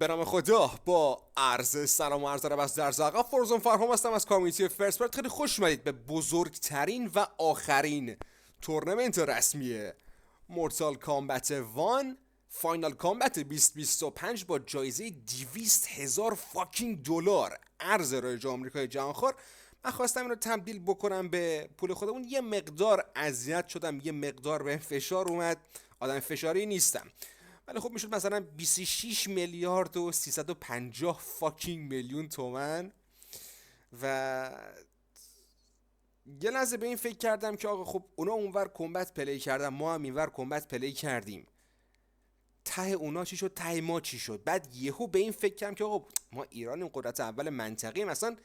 به نام خدا با عرض سلام و عرض ادب از در زاغا FrozenFarham هستم از کامیونیتی FirstBlood. خیلی خوش اومدید به بزرگترین و آخرین تورنمنت رسمی مورتال کامبت 1 فاینال کامبت 2025 با جایزه 200,000 فاکینگ دلار ارز رایج آمریکای جهانخوار. من خواستم این رو تبدیل بکنم به پول خودمون. یه مقدار اذیت شدم، یه مقدار به فشار اومد. آدم فشاری نیستم، ولی خب میشد مثلا 26 میلیارد و 350 فاکینگ میلیون تومن. و یه لحظه به این فکر کردم که آقا خب اونا اونور کمبت پلی کردن، ما هم اینور کمبت پلی کردیم، ته اونا چی شد، ته ما چی شد؟ بعد یهو به این فکر کردم که آقا ما ایرانیم، قدرت اول منطقه، مثلا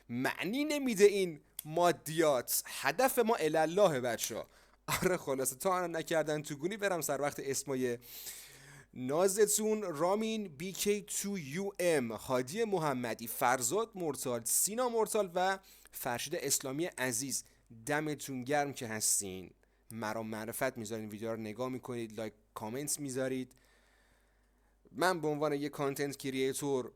معنی نمیده این مادیات، هدف ما الله بچا. آره خلاصه تا الان نکردن تو گونی. برم سر وقت اسمای نازتون: رامین BK2UM، هادی محمدی، فرزاد مورتال، سینا مورتال و فرشید اسلامی عزیز. دمتون گرم که هستین، مرام معرفت میذارین، ویدیو رو نگاه میکنید، لایک کامنت میذارید. من به عنوان یک کانتنت کریئتور،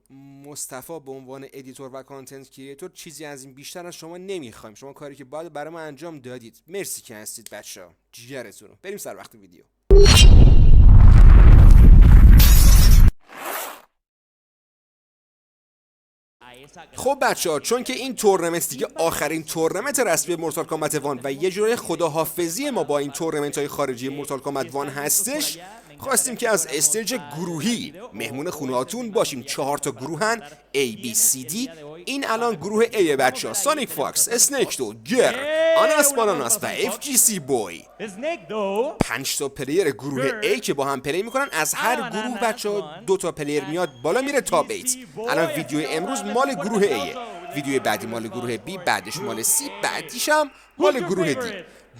مصطفی به عنوان ادیتور و کانتنت کریئتور، چیزی از این بیشتر از شما نمیخوایم. شما کاری که باید برای ما انجام دادید. مرسی که هستید بچه‌ها، جیگرتون. بریم سر وقت ویدیو. خب بچه‌ها، چون که این تورنمنت دیگه آخرین تورنمنت رسمی مورتال کامبت 1 و یه جوری خداحافظی ما با این تورنمنت های خارجی مورتال کامبت 1 هستش، خواستیم که از استیج گروهی مهمون خونهاتون باشیم. 4 تا گروهن A B C D. این الان گروه A بچه‌ها: SonicFox، اسنیکدو، گر، آناس باناناس و FGC Boy. 5 تا پلیر گروه A که با هم پلی میکنن. از هر گروه بچه‌ها 2 تا پلیر میاد بالا، میره تاپ 8. الان ویدیو امروز مال گروه A، ویدیو بعدی مال گروه B، بعدش مال C، بعدیش هم مال گروه D.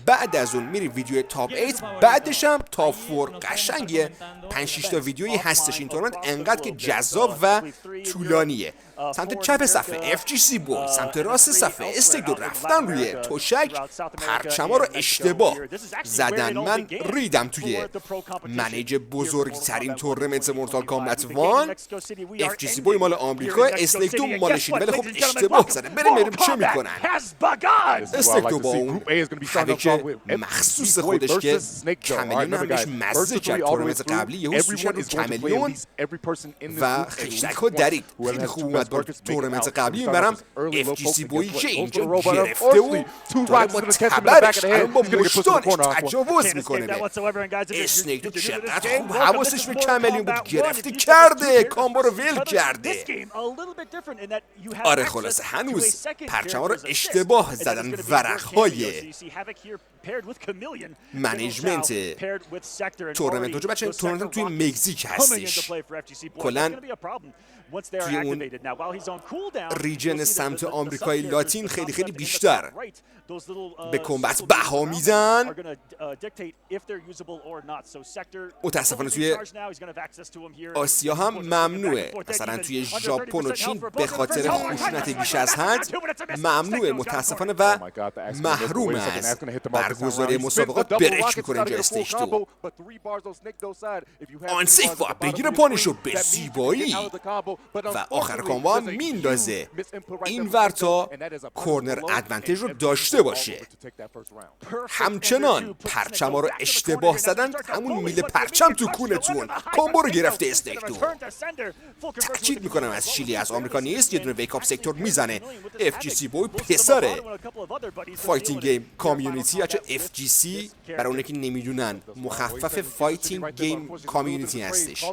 بعد از اون میریم ویدیو تاپ 8، بعدش هم تاپ 4. قشنگه. 5-6 تا ویدیویی هستش این تورنمنت، انقدر که جذاب و طولانیه. سمت چپ صفحه FGC Boy، سمت راست صفحه اسنیکدو رفتن روی تشک، پرچما رو اشتباه زدن. من ریدم توی منیج بزرگترین تورنمنت مورتال کامبت 1. FGC Boy مال آمریکا، اسنیکدو مال چین، ولی خب اشتباه زدن. بریم چه میکنن. اسنیکدو با اون حرکت مخصوص خودش که کملیون هم بهش مزه کرد تورنمنت قبلی، یهو سوشن رو کملیون و خشتک ها درید. خیلی خوب اومد با تورنمنت قبلی. میبرم FGC Boy که اینجا گرفته و داره با تبرش الان با مشتانش تجاوز میکنه به اسنیکدو. چقدر خوب حواسش به کملیون بود، گرفته کرده، کامبو رو ول کرده. آره خلاصه هنوز پرچما رو اشتباه زدن ورقهای منیجمنت تورنمنت. جو بچه تورنمنت توی مکزیک هستش، کلن توی اون ریجن سمت آمریکای لاتین خیلی خیلی بیشتر به کمبت بها میدن. متاسفانه توی آسیا هم ممنوعه، مثلا توی ژاپن و چین به خاطر خشونت بیش از حد ممنوعه متاسفانه و محروم از برگزاری مسابقات. برچ میکنه اینجا استیجدو. آنسیفا بگیره پانیشو به زیبایی و آخر کامبا میندازه این ور تا کورنر ادوانتیج رو داشته باشه. همچنان پرچما رو اشتباه زدن، همون میله پرچم تو کونتون. کامبو رو گرفته اسنیکدو. تاکید میکنم از شیلی از آمریکا نیست، یه دونه ویک اپ سکتور میزنه. FGC Boy پسر فایتینگ گیم کامیونیتی، یا FGC برای اونایی که نمیدونن مخفف فایتینگ گیم کامیونیتی هستش.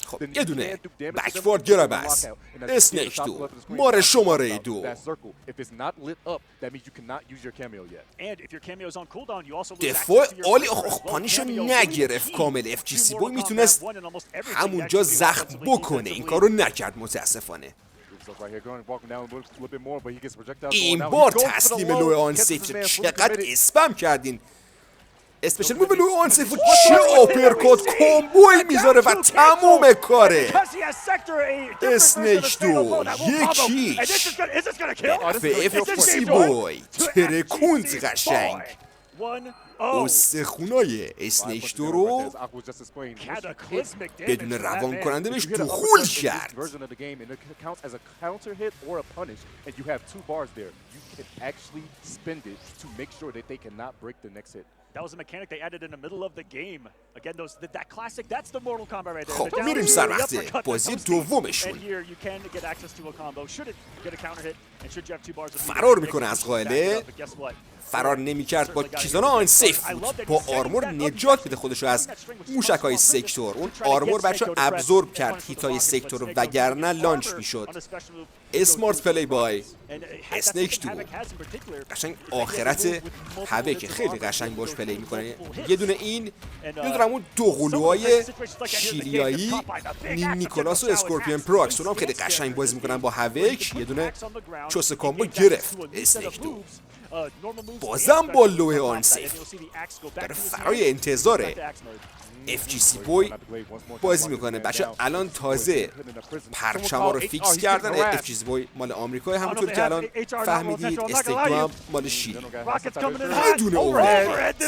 خب یه دونه بکوارد گراب است. اسنیکدو مار شماره 2. دفاع عالی. پانیشو نگرفت کامل. FGC Boy میتونست همونجا زخم بکنه، این کارو نکرد متاسفانه. این بار تسلیم لو آن سیف. چقدر اسپم کردین. اسپیشل موو لو آن سیف، چه آپرکات کامبوی میذاره و تموم کاره. اسنیکدو یکیش به FGC Boy ترکوند قشنگ. استخونای اسنیک دو رو بدون روان کننده بهش دخول کرد. خب میریم سر وقت بازی دومشون. فرار میکنه از قائله، فرار نمیکرد با کیزانا آن سیف بود، با آرمور نجات میده خودشو از موشکای سکتور. اون آرمور بچه ابزورب کرد هیتای سکتور وگرنه لانچ میشد. اسمارت پلی بای اسنیک دو قشنگ آخرت هوک خیلی قشنگ باش پلی میکنه. یه دونه این، یه دونه اون دو قلوهای شیریایی نیکولاس و اسکورپیون پروکس هم خیلی قشنگ بازی میکنن با هوک. یه دونه چوس کامبو گرفت اسنیک دو. بازم با لوه آن سیف در فرای انتظاره. FGC بوی بازی میکنه بچه. الان تازه پرچما رو فیکس کردن. FGC بوی مال آمریکا، همونطور که الان فهمیدید. استیک دو هم مال شیلی. بدون اوورهد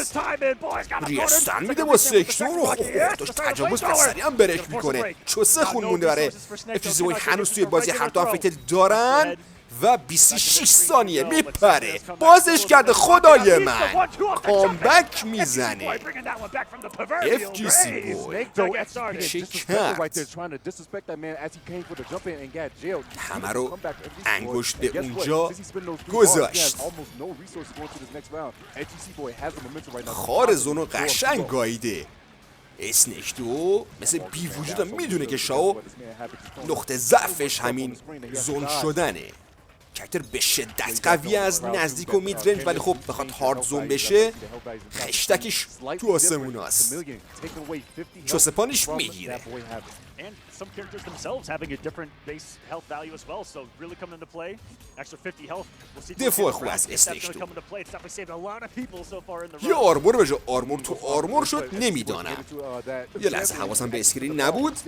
ریستن میده با سکتور رو داشت تجاوز و سریع هم برک میکنه. چوسه خون مونده برای FGC بوی. هنوز توی بازی هر دو هم فیتل دارن و 26 ثانیه میپره. بازش کرده خدای من. کامبک میزنه FGC بوی. چه کرد؟ همه رو انگشت به اونجا گذاشت. خار زونو قشنگ گاییده. اسنیک دو مثل بی وجود هم میدونه که شاو نقطه ضعفش همین زون شدنه. کرکتر به شدت قوی از نزدیک و مید رنج، ولی خب بخواد هارد زوم بشه خشتکش تو آسمون هست. چوسپانش میگیره. دفاع خوب از اسنیک دو. یه آرمور به جا آرمور تو آرمور شد. نمیدانم، یه لحظه حواسم به اسکرین نبود.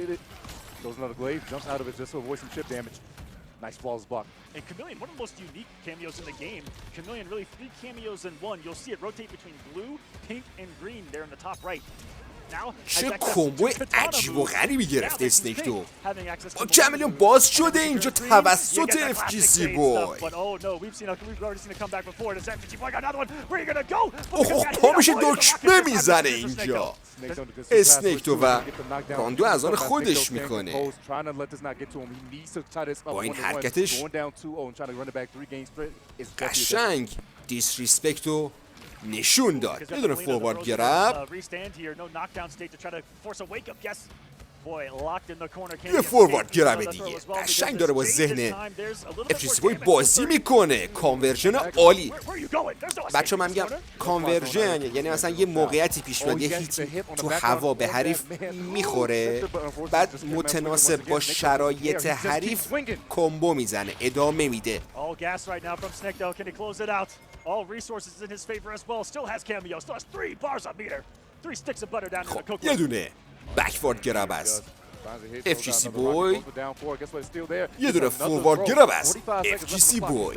Nice flawless block. And Chameleon, one of the most unique cameos in the game. Chameleon, really 3 cameos in one. You'll see it rotate between blue, pink, and green there in the top right. چه کمبو عجیب و غریبی گرفته اسنیک دو. با کاملیون باز شده اینجا توسط FGC بوی. اوه پا میشه دکمه میزنه اینجا اسنیک دو و راندو از آن خودش میکنه. با این حرکتش قشنگ دیسریسپکتو نشون داد. یه دونه فوروارد گرب، یه فوروارد گرب دیگه. قشنگ داره با ذهن FGC بوی بازی میکنه. کانورژن عالی. بچه من میگم کانورژن یعنی مثلا یه موقعیتی پیش میاد، یه هیت تو هوا به حریف میخوره، بعد متناسب با شرایط حریف کمبو میزنه، ادامه میده. خب یه دونه بکوارد گرب است FGC بوی، یه دونه فوروارد گرب است FGC بوی،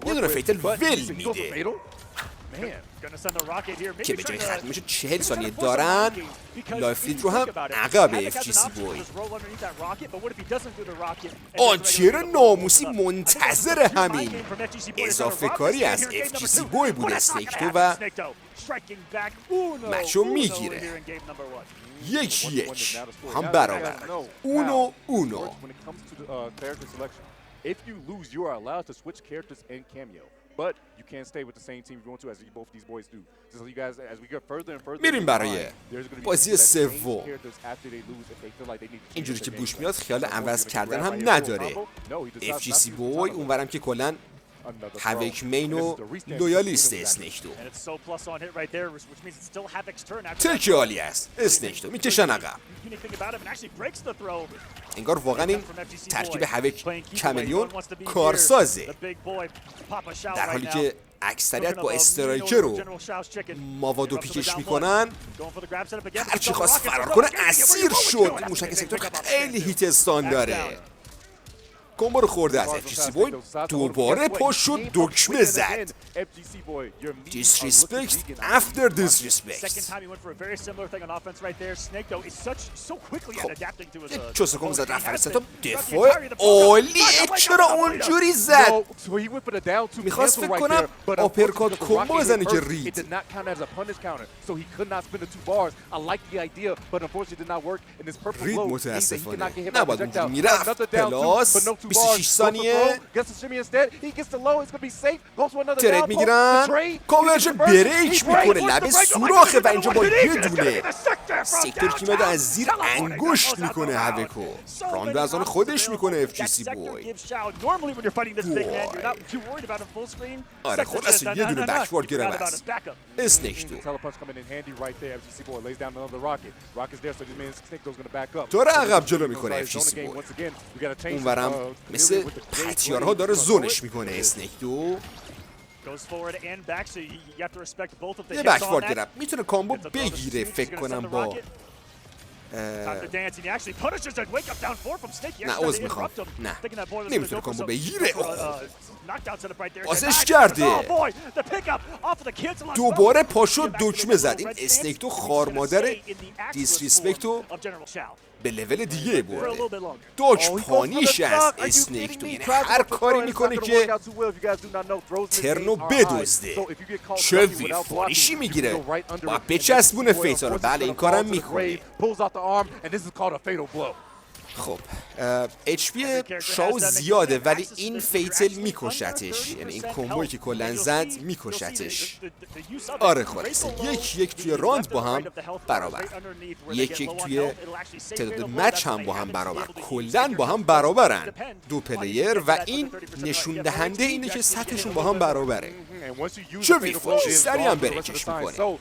یه دونه فیتل ول میده که به جای ختم میشه 40 ثانیه دارن. لایف لیت رو هم عقب FGC بوی. آنچر ناموسی منتظر همین اضافه کاری از FGC بوی بود اسنیک دو و مچو میگیره. 1-1 هم برابر. اونو If you lose, you are allowed to switch characters and cameo, but you can't stay with the same team you want to, as both these boys do. So you guys, as we get further and further, میریم برای بازی سوم. اینجوری که بوش میاد خیال عوض کردن هم نداره. FGC بوی اونورم که کلن هوک مین و لویالیست اسنیک دو. ترکی عالی است. اسنیک دو میکشن عقب. انگار واقعا این ترکیب هوک کاملیون کارسازه، در حالی که اکثریت با استرایکر رو ماواد و پیکش میکنن. هرچی خواست فرار کنه اسیر شد. موشک سکتور خیلی هیت استان داره. کمبو رو خورده از FGC بوی، دوباره پشت و دکمه زد. Disrespect after disrespect. خب چوسه کم زد رفت فرسته، دفاع عالی. چرا اونجوری زد؟ میخواست فکر کنم آپرکات کمبو بزنه که رید. رید متاسفانه نباید اونجوری میرفت. پلاس 26 ثانیه ترید میگیرن، کانورژن بریک میکنه، لبه سوراخه و اینجا با یه دونه سکتور که میاد از زیر انگشت میکنه هوکو. راند از آن خودش میکنه FGC بوی. آره خلاصه یه دونه بکوارد گرم است. اسنیک تو رو عقب جلو میکنه FGC بوی. اونورم مثل پتیارها داره زونش میکنه اسنیک دو. یه بکوارد گرم میتونه کامبو بگیره فکر کنم با نه عوض میخوام، نه نمیتونه کامبو بگیره. بازش کرده، دوباره پاشو دکمه زد. این اسنیک تو خارمادر دیسریسپکتو به لول دیگه برده. دوج پانیش از اسنیک تو، یعنی هر کاری میکنه که ترنو بدزده. چه ویفانیشی میگیره و بچسبونه فیتال رو. بله این کارم میکنه. خب HP شاو زیاده ولی این فیتل میکشتش، یعنی این کمبوی که کلن زد میکشتش. آره خلاصه یک توی راند با هم برابر، یک توی تعداد مچ هم با هم برابر، کلن با هم برابرن دو پلیر و این نشون دهنده اینه که سطحشون با هم برابره. چه ویفانشی سریع هم بریکش میکنه.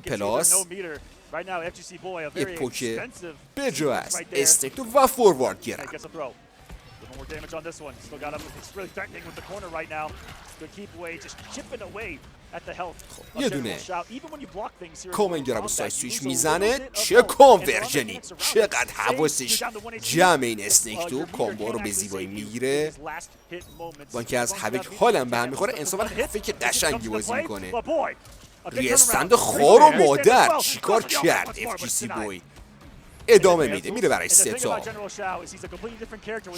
پلاس یه پوک بجو است. استیکتو و فوروارد گیرم. یه دونه کومنگرم و سایت سویش میزنه. چه کانورژنی، چقدر حواسش جمع این اسنیک تو. کامبو رو به زیبایی میگیره با اینکه از هوک حالم به هم میخوره. انصافا هفک قشنگی بازی میکنه. ریستند خار و مادر چیکار کرد FGC بوی. ادامه میده، میره برای سه تا.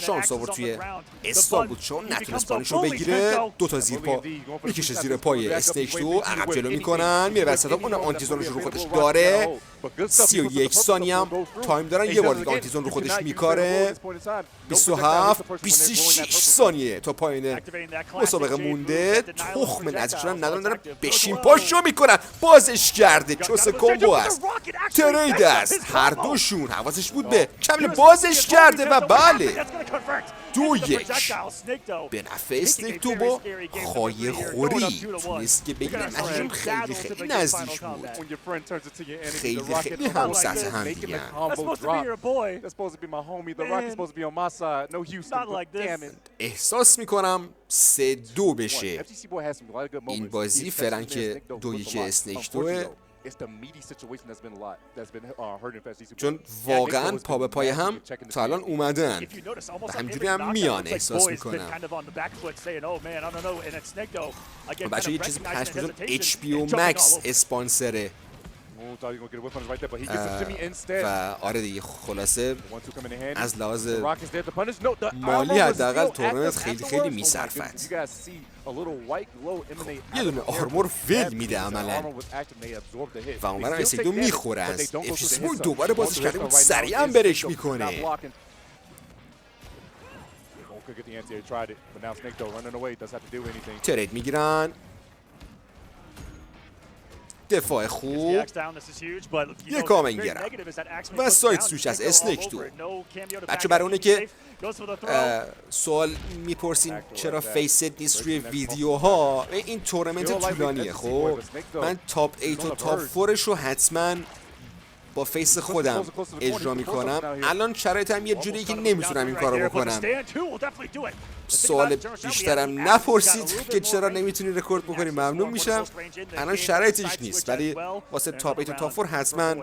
شانس آورد توی اسفال بود چون نتونست پانیشو بگیره. دوتا زیر پا میکشه زیر پای استیک تو، عقب جلو میکنن، میره برای سه تا. اونم آنتیزونش رو خودش داره. 31 ثانیه هم تایم دارن، یه بار دیگه آنتیزون رو خودش میکاره. 27 26 ثانیه تا پایین مسابقه مونده. تخم نزدیک شدن ندارن، دارن بشین پاشو میکنن. بازش کرده، چوس کمبو است، ترید است. هر دوشون حواسش بود به کامل بازش کرده و بله 2-1 به نفع اسنیک تو با خایه خوری تونست که بگیره. نشون خیلی خیلی نزدیک بود، خیلی هم سطح هم دیگه. احساس میکنم 3-2 بشه این بازی. فعلا که 2-1 اسنیک توه، چون واقعا پا به پای هم تا الان اومدن و همینجوری هم میان. احساس میکنم بچه یه چیزی پشت میزن HBO Max اسپانسره و آره دیگه خلاصه از لحاظ مالی حداقل تورنمنت خیلی خیلی میصرفد. یه دونه آرمور ول میده عملا و اونورم اسنیک دو میخوره از FGC بوی. دوباره بازش کرده بود، سریع هم برش میکنه. ترید میگیرن، دفاع خوب، یه کامنگرم و سایت سوش از اسنیک تو. بچه برای اونه که سوال میپرسین چرا فیست نیست روی ویدیوها، این تورنمنت طولانیه. خب من تاپ 8 و تاپ 4 رو حتما با فیس خودم اجرا میکنم. الان شرایطم یه جوریه که نمیتونم این کارو بکنم. سوال بیشترم نپرسید که چرا نمیتونی رکورد بکنی، ممنون میشم. الان شرایطش نیست، ولی واسه تاپ 8 و تاپ 4 حتما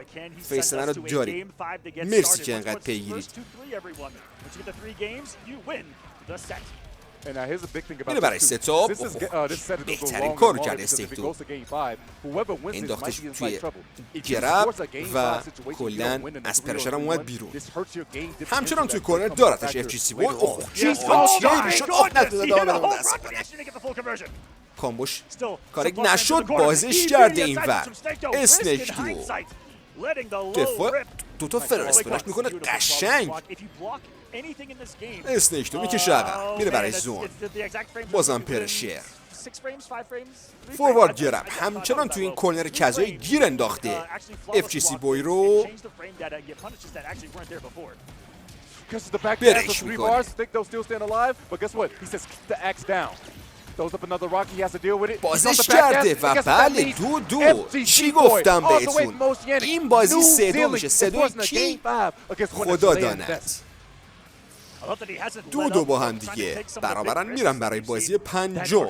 فیس من رو داریم. مرسی که انقدر پیگیرید. میره برای ستاپ. بهترین کار کرد استیک دو، انداختش توی گرب و کلن از پرشرم اومد بیرون. همچنان توی کورنر دارتش FGC بوی. اوه چیز تیری شد. اوه نداده دامه دست کنه. کامبوش کارک نشد، بازش کرده این ور. اسنیک دو دفاع دوتا فرارسپلش میکنه قشنگ. اسنیک دو میکشه عقب، میره برای زون. بازم پرشر فوروارد گرب. همچنان تو این کورنر کجایی گیر انداخته FGC بوی رو. برش میکنه. بازش کرده و بله 2-2. چی گفتم بهتون؟ این بازی 3-2 میشه. 3-2 کی؟ خدا داند. 2-2 با هم دیگه برابرن. میرم برای بازی پنجم.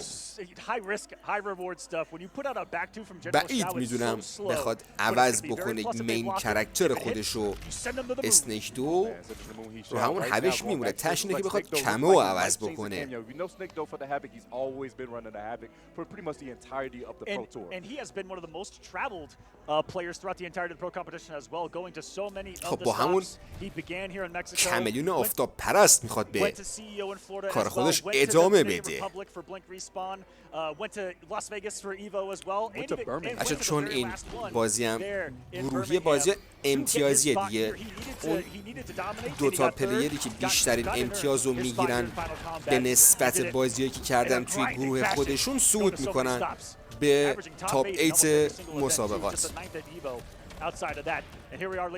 بعید میدونم بخواد عوض بکنه مین کرکتر خودشو. اسنیک دو رو همون هوش میمونه، تش اینه که بخواد کمو عوض بکنه. خب با همون کملیون آفتاب پرست میخواد به کار خودش ادامه بده. اچه چون این بازی هم گروهی بازی امتیازیه دیگه، اون دوتا پلیری که بیشترین امتیاز رو میگیرن به نسبت بازیایی که کردن توی گروه خودشون صعود میکنن به تاپ 8 مسابقات.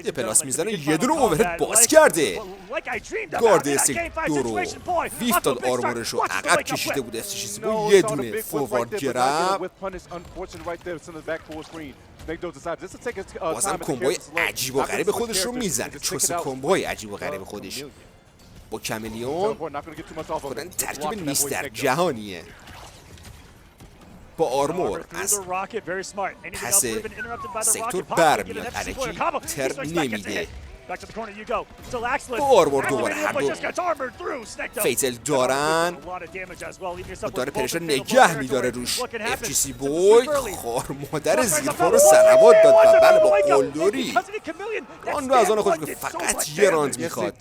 یه پلاس میزنه، یه دونه اوورهد باز کرده. گارد استیک دو رو ویف داد، آرمورش رو عقب کشیده بود FGC بوی. یه دونه فوروارد گرب. بازم کمبای عجیب و غریب خودش رو میزنه. چوس کمبای عجیب و غریب خودش با کملیون خودن ترکیب نیست در جهانیه. با آرمور از پس سکتور برمیاد، علکی تر نمیده. با آرمور دوباره هر دو فیتل دارن. داره پرشن نگه میداره روش. FGC بوی خار مادر زیرپا رو سلوات داد و بله با قلدری آن رو از آن خودش که فقط یه راند میخواد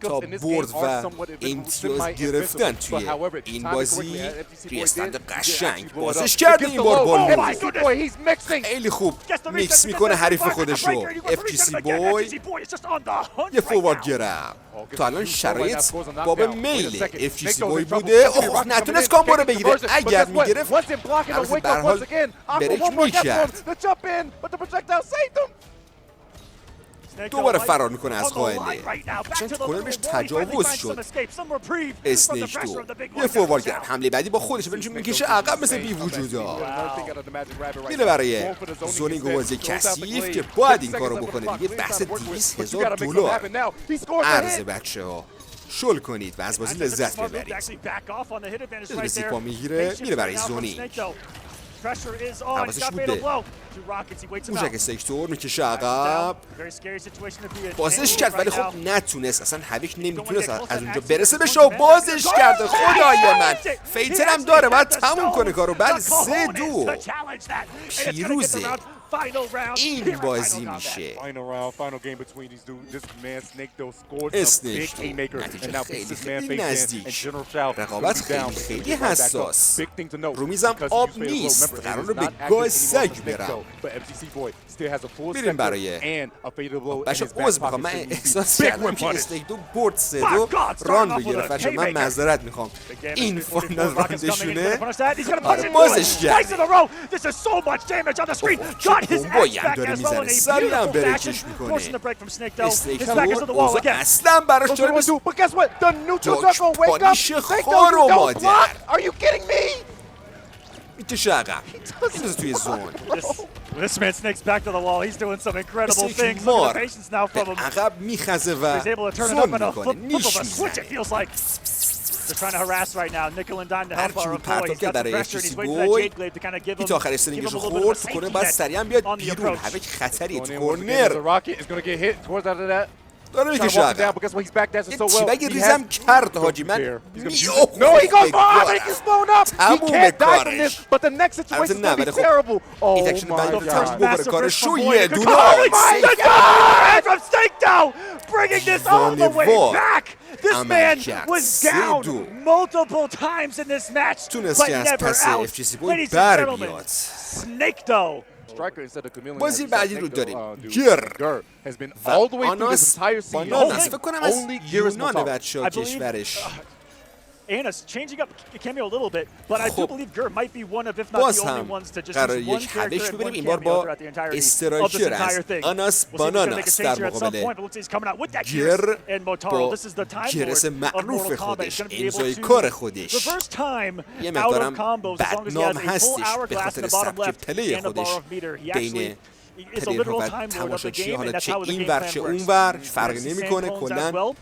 تا برد و امتیاز گرفتن توی این بازی. ریستند قشنگ بازش کرده این بار بالو. خیلی خوب میکس میکنه حریف خودش رو. FGC بوی یه فوروارد گرب. تا الان شرایط باب میل FGC بوی بوده. اوه نتونست کامبو رو بگیره. اگر میگرفت البته به هر حال بریک میکرد. دوباره فرار میکنه از قائله. چند کنه بهش تجاوز شد. اسنیک دو یه فوروارد گرب. حمله بعدی با خودش ببینید میکشه عقب مثل بی وجودا. میره برای زونینگ و بازی کثیف که باید این کارو بکنه دیگه. بحث $200,000 عرض بچه ها. شل کنید و از بازی لذت ببرید. بدون سیپا میگیره. میره برای زونینگ. حواسش بود به موشک سکتور میکشه عقب. بازش کرد ولی خب نتونست، اصلا هویک نمیتونست از اونجا برسه بشه و بازش کرده. خدای من فیتر هم داره باید تموم کنه کارو. بله 3-2 پیروزه این بازی میشه. اسنیک نتیجه خیلی نزدیک. رقابت خیلی حساس. رو میزم آب نیست، قرار به گاز سگ برم. میریم برای بچه عوض بخوام. من احساس کردم که اسنیک دو برد 3-2 ران بگیره. بچه من معذرت میخوام، این فاینال راندشونه. بازش کرد. کمبایی هم داره میزنه. سری هم بریکش میکنه. اسنیک دو اوضاع اصلا براش داره میزنه. داک پانیش خار و مادر میکشه عقب. میدوزه توی زون. This man snakes back to the wall. He's doing some incredible things. Look at the patience now from him. عقب میخزه و زون میکنه. نیش میزنه. هرچی پرتاب کرد برای FGC بوی هیت آخر استرینگش رو خورد تو کنه باید سریعا بیاد بیرون هوک خطریه تو کورنر داره میکشه عقب یه تیبگ ریزم کرد حاجی من تموم کارش البته نه ولی خب این اکشن بعدی که تموم بکنه کارش رو یه دونه تونست که از پس FGC بوی بر بیاد بازی بعدی رو داریم گر و آناس باناناس فکر کنم از یونان بچه ها کشورش خب باز هم قرار یک حدش ببینیم این بار با استرایکر است آناس باناناس در مقابل گر با گرس معروف خودش امضای کار خودش یه مقدارم بدنام هستش به خاطر سبک پلی خودش بین پلیرها و تماشاچی حالا چه این ور چه اون ور فرقی نمیکنه کلا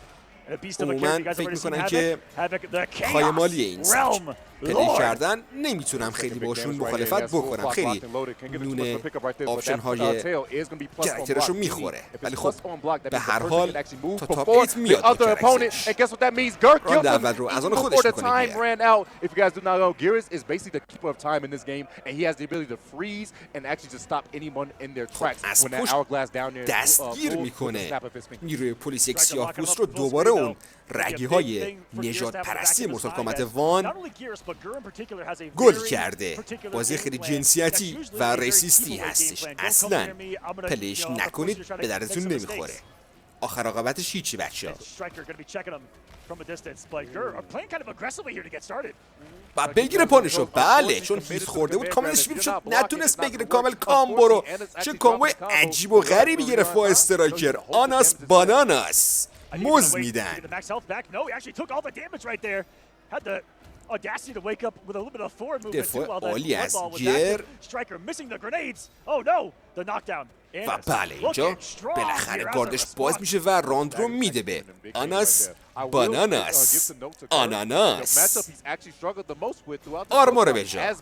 عموما فکر میکنن که خواهی مالی این سبک پلی کردن نمیتونم خیلی باشون مخالفت بکنم خیلی نون آپشن های کرکترش رو میخوره ولی خب به هر حال تا تاپ 8 میاد با کرکترش راند اول رو از آن خودش میکنه از پشت دستگیر میکنه نیروی پلیس یک سیاه پوست رو دوباره اون رگی های نژاد پرستی مورتال کامبت وان گل کرده بازی خیلی جنسیتی و ریسیستی هستش اصلا پلیش نکنید به دردتون نمیخوره آخر عاقبتش هیچی بچه ها و بگیره پانشو بله چون هیت خورده بود کاملش بیرون شد نتونست بگیره کامل کامبو رو چه کامبوی عجیب و غریبی گرفت با استرایکر آناس باناناس موز میدن دفاع عالی از گر و بله اینجا بالاخره گاردش باز میشه و راند رو میده به آناس باناناس آناناس آرمار به جا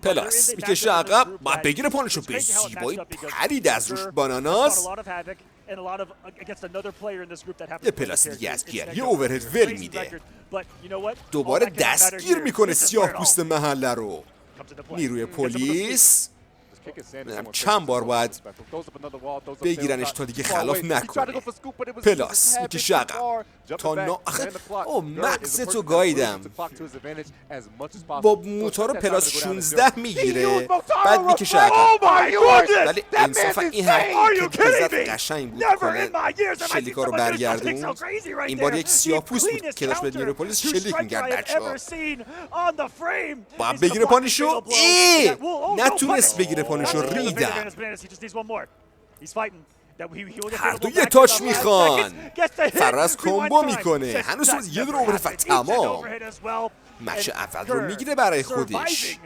پلاس میکشه عقب و بگیره پانشو به زیبایی پرید از روش باناناس یه پلاس دیگه از گیر یه اوورهد ول میده دوباره دستگیر میکنه سیاه پوست محله رو نیروی پلیس چند بار باید بگیرنش تا دیگه خلاف نکنه پلاس میکشه عقب تا مغزتو گاییدم با موتور پلاس 16 میگیره بعد میکشه عقب ولی انصافا این حرکت قشنگ بود کنه شلیکا رو برگردون این بار یک سیاه پوست بود که داشت به نیروی پلیس شلیک میگرد بچه ها باید بگیره پانشو نتونست بگیره پانشو ریدن هر دو یه تاچ میخوان فرز کامبو میکنه هنوز یه دور اوورهد و تمام مچ اول رو میگیره برای خودش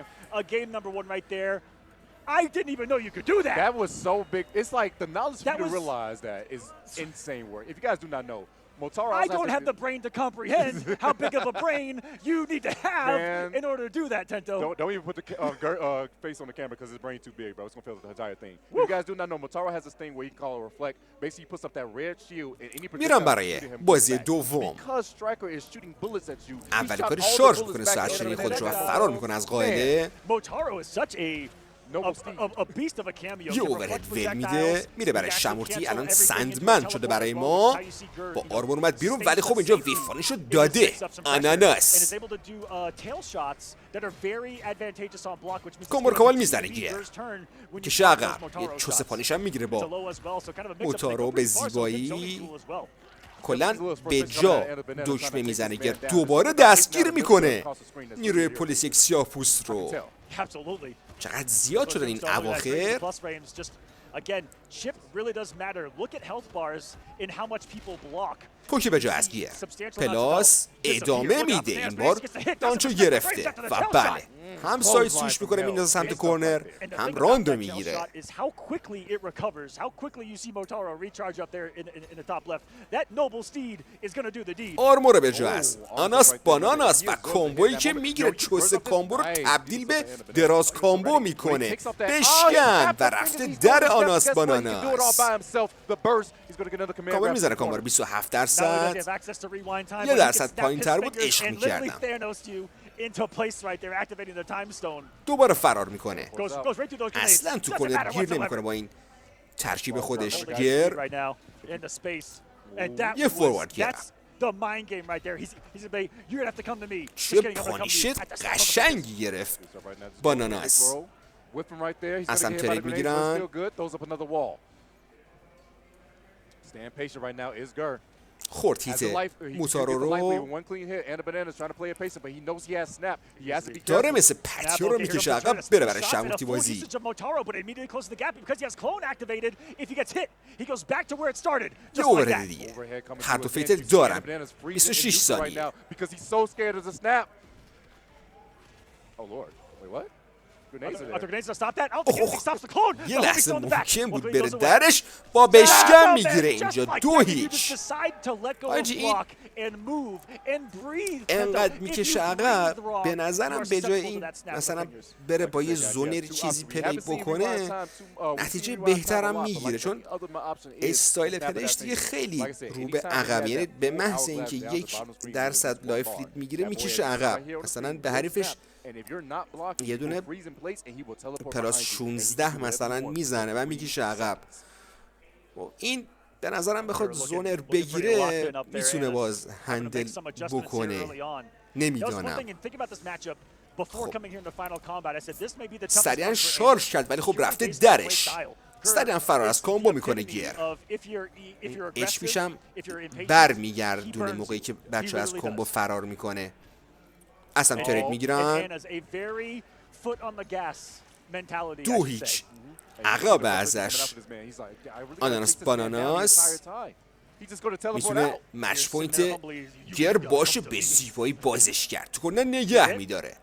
I didn't even know you could do that. That was so big. It's like the knowledge for you to realize that is insane work. If you guys do not know, I don't have the brain to comprehend how big of a brain you need to have in order to do that, Tento. Don't even put the face on the camera because his brain's too big, bro. It's going to fail the entire thing. If you guys do not know, Motaro has this thing where he can call it reflect. Basically, he puts up that red shield and any projectile because Striker is shooting bullets at you. اول کاری شارژ میکنه سرچینه خودش رو فرار میکنه از قاعده Motaro is such a یه اوورهد ول میده میره برای شمورتی الان سندمن شده برای ما با آرمون اومد بیرون ولی خب اینجا ویفانشو داده آناناس کمبر کامل میزنه گیر کشه عقب یه چوس پانیش هم میگیره با موتارو به زیبایی کلن به جا دکمه میزنه گیر دوباره دستگیر میکنه نیروی پلیس یک سیاه پوست رو چقدر زیاد شدن این اواخر پوکی به جا از گیر پلاس ادامه میده این بار دانچو گرفته و بله هم سایز سویش میکنه میندازه سمت کورنر، هم راندو میگیره. آرمور به جا است. آناس باناناس و کامبویی که میگیره چوس کامبو رو تبدیل به دراز کامبو میکنه. بشکن و رفته در آناس باناناس. کامبو میزنه کامبو رو 27%. 1% پایین تر بود، عشق میکردم. دوباره فرار میکنه. اصلا تو کورنر گیر نمیکنه با این ترکیب خودش. گیر یه فوروارد گیر. چه پانیشت قشنگی گرفت باناناس. اصلا ترید میگیرن. خورد هیت موتارو رو داره مثل پتیو رو میکشه عقب بره برای شموتی بازی. یه اوورهد دیگه. هر دو فیتل دارن. 26 ثانیه. یه لحظه محکم بود بره درش، با بشکن میگیره اینجا. 2-0. حاجی این انقدر میکشه عقب، به نظرم به جای این مثلا بره با یه زونر چیزی پلی بکنه نتیجه بهترم میگیره، چون استایل پلیش دیگه خیلی رو به عقب، یعنی به محض اینکه 1% لایف لید میگیره میکشه عقب. مثلا به حریفش یه دونه پلاس 16 مثلا میزنه و میکشه عقب. این به نظرم بخواد زونر بگیره میتونه باز هندل بکنه. نمیدانم. خب سریعا شارژ کرد ولی خب رفته درش. سریعا فرار از کامبو میکنه گیر. اچ پیشم بر میگردونه موقعی که بچه از کامبو فرار میکنه. اصلا ترید میگیرن. 2-0 عقب ازش. آناناس باناناس میتونه مچ پوینت گیر باشه. به زیبایی بازش کرد. تو کورنر نگه میداره.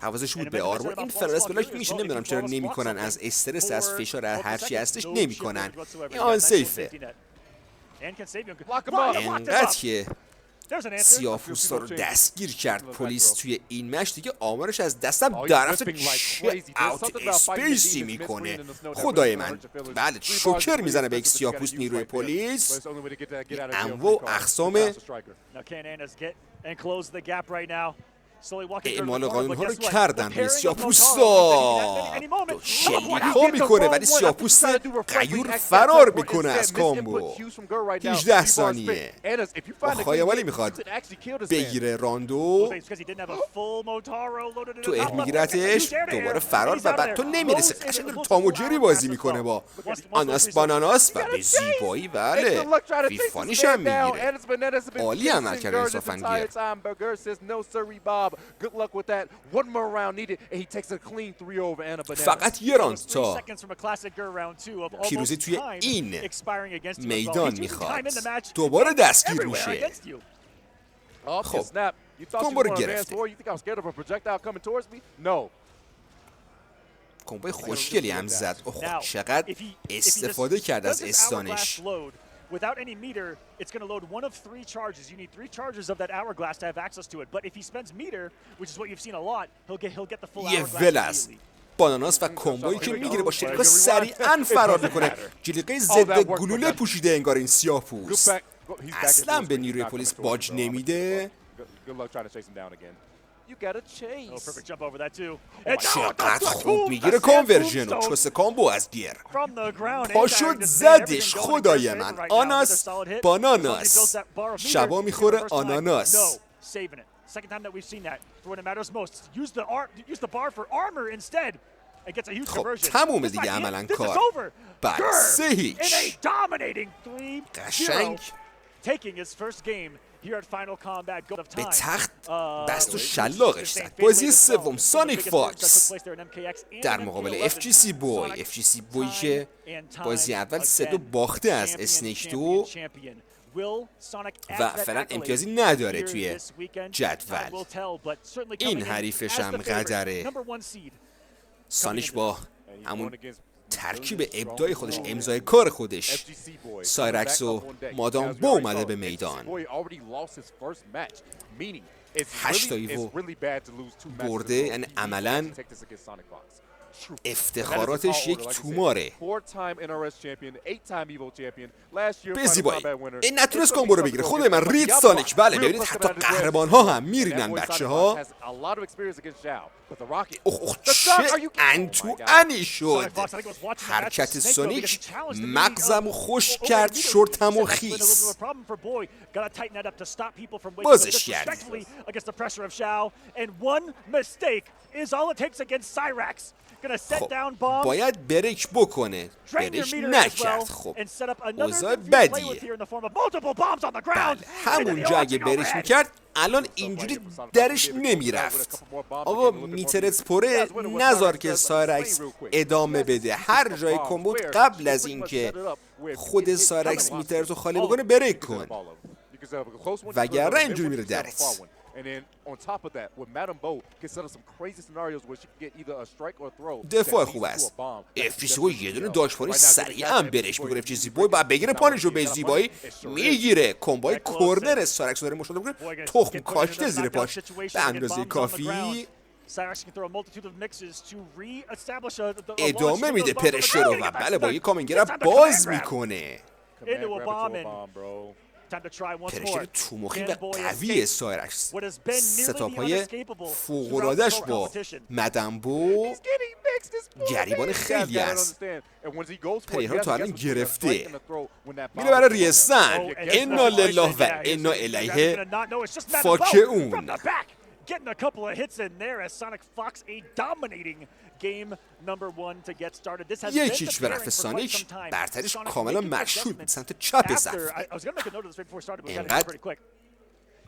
حواسش بود به آرمور. این فرارس بلاک میشه، نمیدونم چرا نمیکنن، از استرس از فشار هرچی هستش نمیکنن. این آن سیفه. انقدر که سیاه‌پوستا رو دستگیر کرد پلیس توی این مش دیگه آمارش از دستم در رفته. چه اوت اسپیسی میکنه خدای من. بله شوکر میزنه به یک سیاه‌پوست نیروی پلیس. انواع و اقسام اعمال قانون ها رو کردن به سیاه‌پوستا. شلیک‌ها میکنه ولی سیاه‌پوست غیور فرار میکنه از کامبو. 18 ثانیه. با خایوالی میخواد بگیره راندو. تو ار میگیرتش. دوباره فرار و بعد تو نمیرسه. قشنگ تام و جری بازی میکنه با آناس باناناس و به زیبایی بله فیفانیش هم میگیره. عالی عمل کرده انصافاً گیر. Good luck with that. One more round needed, and he takes a clean 3 over Anna Bananas. فقط یه راند تا پیروزی توی این میدان میخواد. دوباره دستگیر میشه. خب کامبو رو گرفته. کامبو خوشگلی هم زد. اوه چقدر استفاده کرد از استانش. Without any meter, it's going to load one of 3 charges. You need 3 charges of that hourglass to have access to it. But if he spends meter, which is what you've seen a lot, he'll get the full hourglass. باناناس و کامبویی که میگیره با شلیقه سریعا فرار میکنه. جلیقه ضد گلوله پوشیده انگار این سیاه‌پوست. اصلا به نیروی پلیس باج نمیده. چقدر خوب میگیره کانورژنو. چوس کامبو از گیر. پاشد زدش خدای من. آناس باناناس. شبا میخوره آناناس. خب تمومه دیگه عملا کار. بعد 3-0 قشنگ به تخت بست و شلاقش زد. بازی سوم سونیک فاکس در مقابل FGC Boy. FGC Boy که بازی اول 3-2 باخته از اسنیک 2 و فعلا امتیازی نداره توی جدول. این حریفش هم قدره. سانیک با همون ترکیب ابداع خودش، امضای کار خودش، سایرکس و مادام بو اومده به میدان. 8 تا ایو برده، یعنی عملاً افتخاراتش یک توماره. به زیبایی این نتونست کامبو رو بگیره. خدای من رید سانیک. بله ببینید حتی قهرمان ها هم میرینن بچه ها. اوه چه انتو انی شد. حرکت سونیک مغزمو خوش کرد، شورتمو خیس. بازش کردی. خب باید بریک بکنه، بریک نکرد. خب اوضاع بدیه. بله همونجا اگه بریک میکرد الان اینجوری درش نمیرفت. آقا میترت پره، نذار که سایرکس ادامه بده. هر جای کمبت قبل از اینکه خود سایرکس میترت رو خالی بکنه بریک کن، وگرنه اینجوری میره درت. دفاع خوب است. FGC بوی یه دونه داشپاری سریعا برش میکنه. FGC بوی باید بگیره پانشو. به زیبایی میگیره. کمبای کورنر سایرکس داره مشاهده میکنه. تخم کاشته زیر پاش به اندازه کافی. ادامه میده پرشر رو و بله با یه کامنگر باز میکنه. پرشر تومخی و قوی سایرکس. ستاپ‌های فوق‌العاده‌اش با مدنبو گریبان خیلی است. پریرها رو تا الان گرفته. میره برای ریستن. انا لله و انا الیه فاکهون. Getting a couple of hits in there as SonicFox a dominating game number 1 to get started. This has been هیچ به نفع سانیک. برتریش کاملا مشهود بود سمت چپ صف. انقدر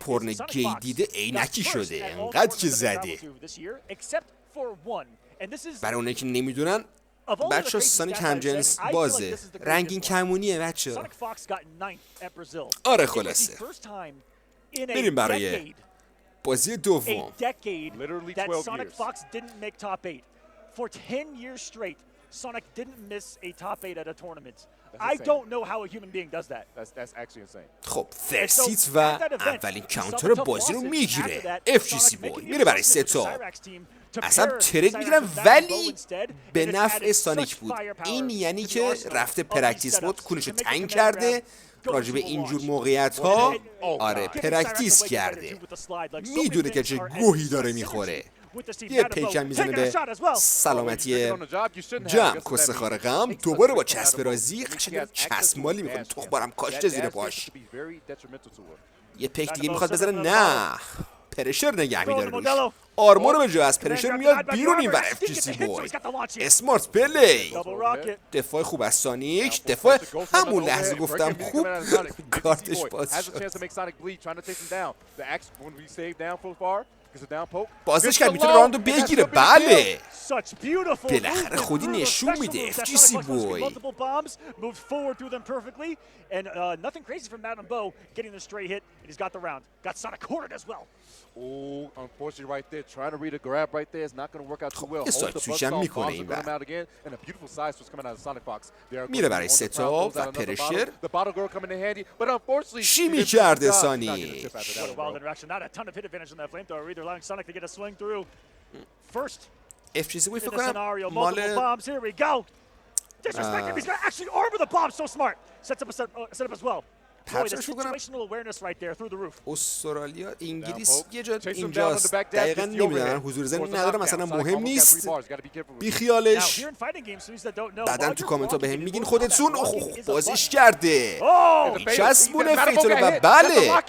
پرن گی دیده عینکی شده، انقدر که زده. برای اونایی که نمیدونن بچه ها سانیک همجنس بازه، رنگین کمونیه بچه ها. آره خلاصه میریم برای بازی دوم. SonicFox didn't make top 8 for 10 years straight. Sonic didn't miss a top 8 at a tournament. I don't know how a human being does that. That's actually insane. خب فرسیت و اولین کانتر بازی رو میگیره. FGC بوی میره برای ستاپ. اصلا ترید میگیرن ولی به نفع سانیک بود. این یعنی که رفته پرکتیس مود، کونشو تنگ کرده. راجب اینجور موقعیت ها آره پرکتیس کرده، میدونه که چه گوهی داره میخوره. یه پیکم میزنه به سلامتی جمع کسخار غم. دوباره با چسب رازی قشنگ چسب مالی میکنه. تخمارم کاشته زیر پاش. یه پیک دیگه میخواد بزنه، نه پرشر نگه میداره روش. آرمور به جا از پرشر میاد بیرون. این بر FGC بوی اسمارت پلی. دفاع خوب از سانیک. دفاع همون لحظه گفتم خوب کارتش باز شد. بازش کرد میتونه راندو بگیره. بله بالاخره خودی نشون میده FGC بوی. Oh, unfortunately right there, trying to read a grab right there is not going to work out too well. Hold the buzz off, bombs are coming out again, and a beautiful side switch coming out of SonicFox. میره برای ستاپ و پرشر. The bottle girl coming in handy, but unfortunately چی میکرده سانی؟ FGC بوی فکر کنم مال پرچمش بکنم استرالیا انگلیس یه جا اینجاست، دقیقا نمیدونم حضور ذهنی ندارم، مثلا مهم نیست بیخیالش. بعدن تو کامنت ها به هم میگین خودتون. بازش کرده چسبونه فیتوره و بله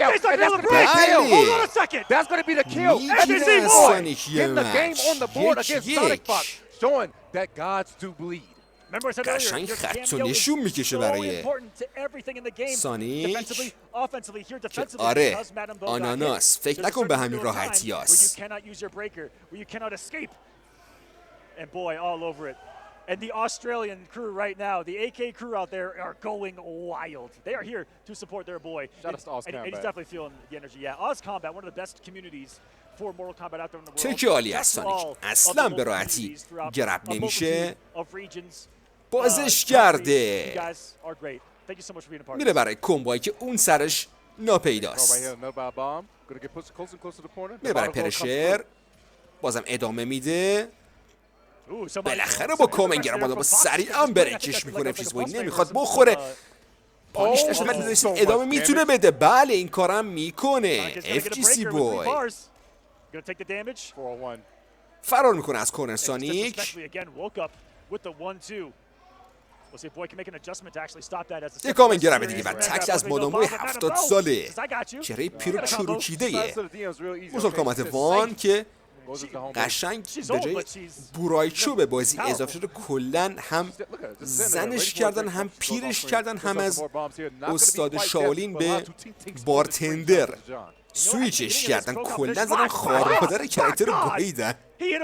میگیره سانیک یه مچ. قشنگ خط و نشون میکشه برای سانیک که آره آناناس فکر نکن به همین راحتی هست. And the Australian crew right now, the AK crew out there are going wild. They are here to support their boy. Shout out to Oz Combat. And he's definitely feeling the energy. Yeah, Oz Combat, one of the best communities for Mortal Kombat out there in the world. جنجالی از سونیک اصلا به راحتی گرب نمیشه. بازش کرده. میره برای کمبایی که اون سرش ناپیداست. میره برای پرشر. بازم ادامه میده. بالاخره با کامنگر بالا با سریعا بریکش میکنه. FGC Boy نمیخواد بخوره. پانیش داشته ولی ادامه میتونه بده. بله این کارم میکنه. FGC Boy فرار میکنه از کورنر سونیک. یه کامنگر هم دیگه و تکل از مادامبوی 70 ساله. چهره پیرو چروکیده مورتال کامبت وان که قشنگ به جای بورایچو به بازی اضافه شده. کلن هم زنش کردن هم پیرش کردن هم از استاد شاولین به بارتندر سویچش کردن. کلن زدن خارمادر کرکتر رو گاهیدن. یه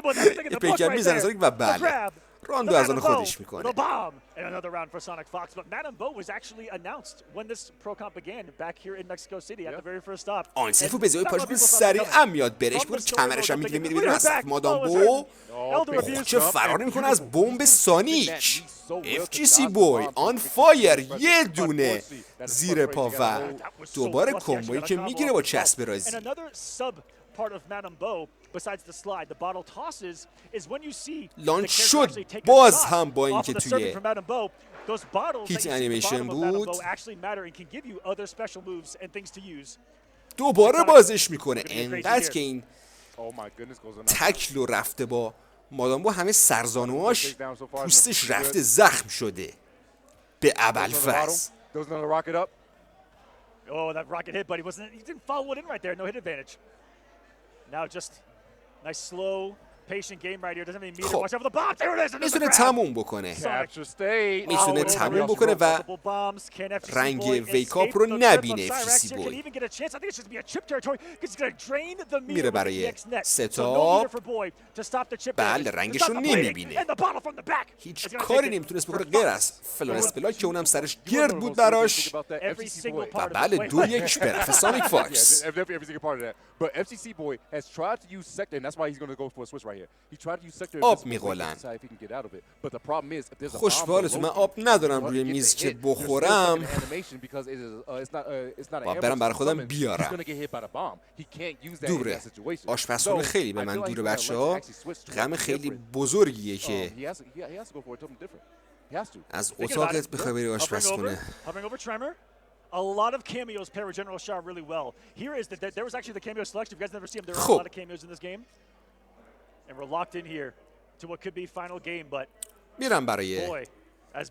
پیکر میزنه سونیک و بله راندو از آن خودش میکنه. And another round for SonicFox, but Madame Bo was actually announced when this pro comp began back here in Mexico City at the very first stop. آنسفو به زیوی پاش سریعا میاد برش بود. کمرش هم میگیره میره از مادام بو. چه فرار میکنه از بمب سونیک. FGC Boy آن فایر. یه دونه زیر پا و دوباره کمبویی که میگیره با چسب رازی. لانچ شد باز هم با اینکه توی هیت انیمیشن بود. دوباره بازش میکنه. انقدر که این تکل رو رفته با مادامبو همه سرزانوهاش پوستش رفته زخم شده به ابوالفضل. Oh, that rocket hit, but he didn't follow it in right there. No hit advantage. Now just nice slow patient game right here. Doesn't have any meter. Watch out for the bomb. There it is. میتونه تموم بکنه. میتونه تموم بکنه و رنگ ویکاپ رو نبینه FGC Boy. میره برای ستاپ. بله رنگش رو نمیبینه. هیچ کاری نمیتونست بکنه غیر از فلان اسپلاک که اونم سرش گرد بود براش. و بله 2-1 به نفع سونیک فاکس. But FGC Boy has tried to use sector, and that's why he's going to go for a switch right here. He tried to use sector آب میغلن. خوشبالتون من آب ندارم روی میز که بخورم. باید برم برای خودم بیارم. دوره. آشپزخونه خیلی به من دوره بچه ها. غم خیلی بزرگیه که از اتاقت بخوای بری آشپزخونه. A lot of cameos pair with General Shah really well. Here is that there was actually the cameo selection. If you guys never see him, there are a lot of cameos in this game. And we're locked in here to what could be final game, but میرم برای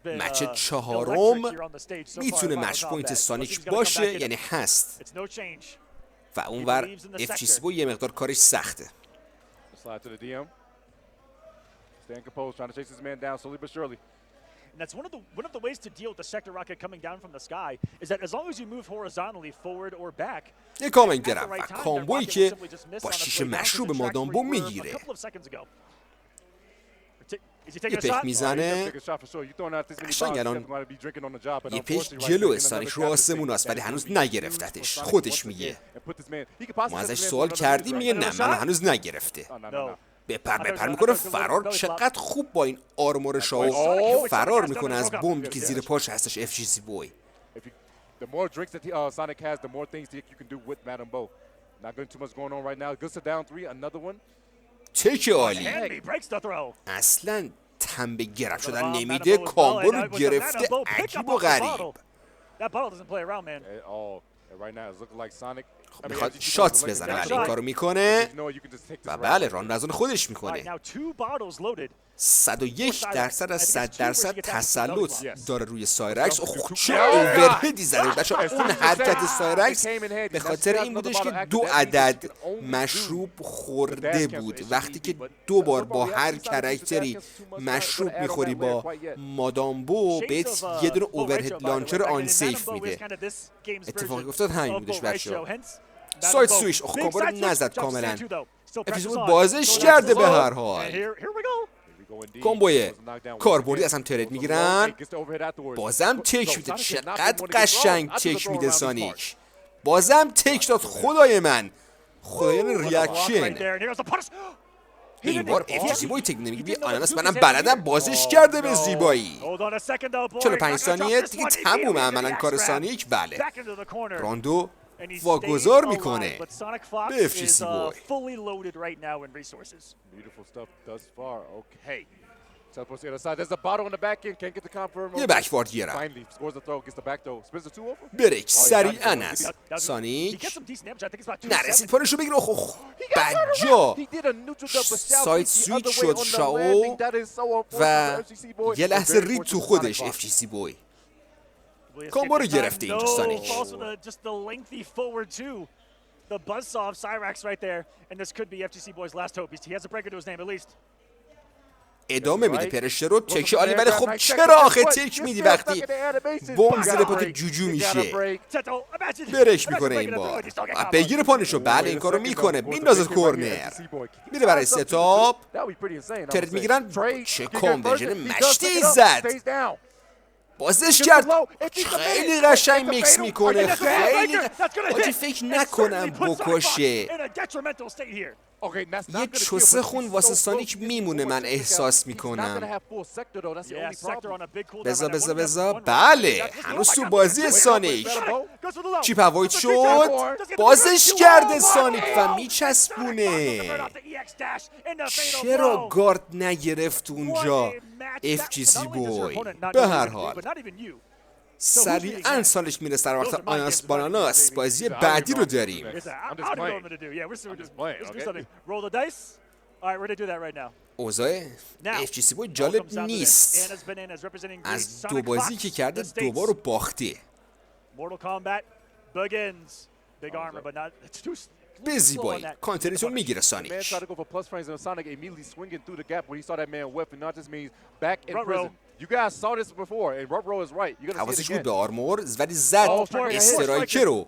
مچ چهارم. میتونه مچ پوینت سونیک باشه یعنی هست. و اونور FGC Boy یه مقدار کارش سخته. And that's one of the ways to deal with the sector rocket coming down from the sky is that as long as you move horizontally forward or back. یه کامنت گرفت و کامبویی که با شیشه مشروب مادامبو میگیره. یه پیک میزنه. قشنگ الان یه پیک جلو سونیک رو آسمون است ولی هنوز نگرفتتش. خودش میگه ما ازش سوال کردیم میگه نه من هنوز نگرفته. بپر میکنه فرار. چقدر خوب با این آرمور شاو فرار میکنه از بمبی که زیر پاش هستش FGC Boy. تک عالی. اصلا تنبه گرفت شدن نمیده. کامبو رو گرفته عجیب و غریب. میخواد شاتس بزنه ولی این کارو میکنه و بله راند از اون خودش میکنه. 101% از 100% تسلط داره روی سایرکس. چه اوورهدی زده بچه. اون حرکت سایرکس به خاطر این بودش که 2 عدد مشروب خورده بود. وقتی که 2 بار با هر کرکتری مشروب میخوری با مادامبو بهت یه دونه اوورهد لانچر آن سیف میده. اتفاقی افتاد همین بودش بچه. سایت سویش کامبو رو نزد کاملا. FGC Boy بازش کرده به هر حال. کمبوی کاربردی از هم ترید میگیرن. بازم تک میده. چقدر قشنگ تک میده سانیک. بازم تک داد. خدای من، خدایان ریاکشن. این بار FGC Boy تک نمیگه بیا آناناس منم بلدم. بازش کرده به زیبایی. 45 ثانیه دیگه تمومه عملا کار سانیک. بله راندو واگذار میکنه به FGC Boy. یه بکوارد گیرم. بریک سریعا از سانیک. نرسید پارشو بگیر. اوه بدجا ساید سویچ شد شاو و یه لحظه رید تو خودش FGC Boy. کامبو رو گرفته اینجا سانیک. The buzzsaw of Cyrax right there, and this could be FGC Boy's last hope. He has a breaker to his name at least. ادامه میده پرشه رو. تکی عالی. ولی خب چرا آخه تک میدی وقتی بوم زیر پات جوجو میشه؟ برش میکنه این بار. بگیر پانشو. بله این کارو میکنه. میندازه کورنر. میره برای ستاپ. ترید میگیرن. چه کانورژن مشتی زد. بازش کرد. خیلی قشنگ میکس میکنه. خیلی آجی فکر نکنم بکشه. یه چوسه خون واسه سانیک میمونه من احساس میکنم. بزا بله هنوز تو بازی سانیک. چیپ هوایت شد. بازش کرده سانیک و میچسبونه. چرا گارد نگرفت اونجا FGC Boy؟ به هر حال سریعا سالش میره سر وقت آناناس باناناس. بازی بعدی رو داریم. اوضاع FGC Boy جالب نیست. از دو بازی که کرده دوبار رو باخته. به زیبایی کانتریتون میگیره سانیک. حواسش بود به آرمور ولی زد استرایکر رو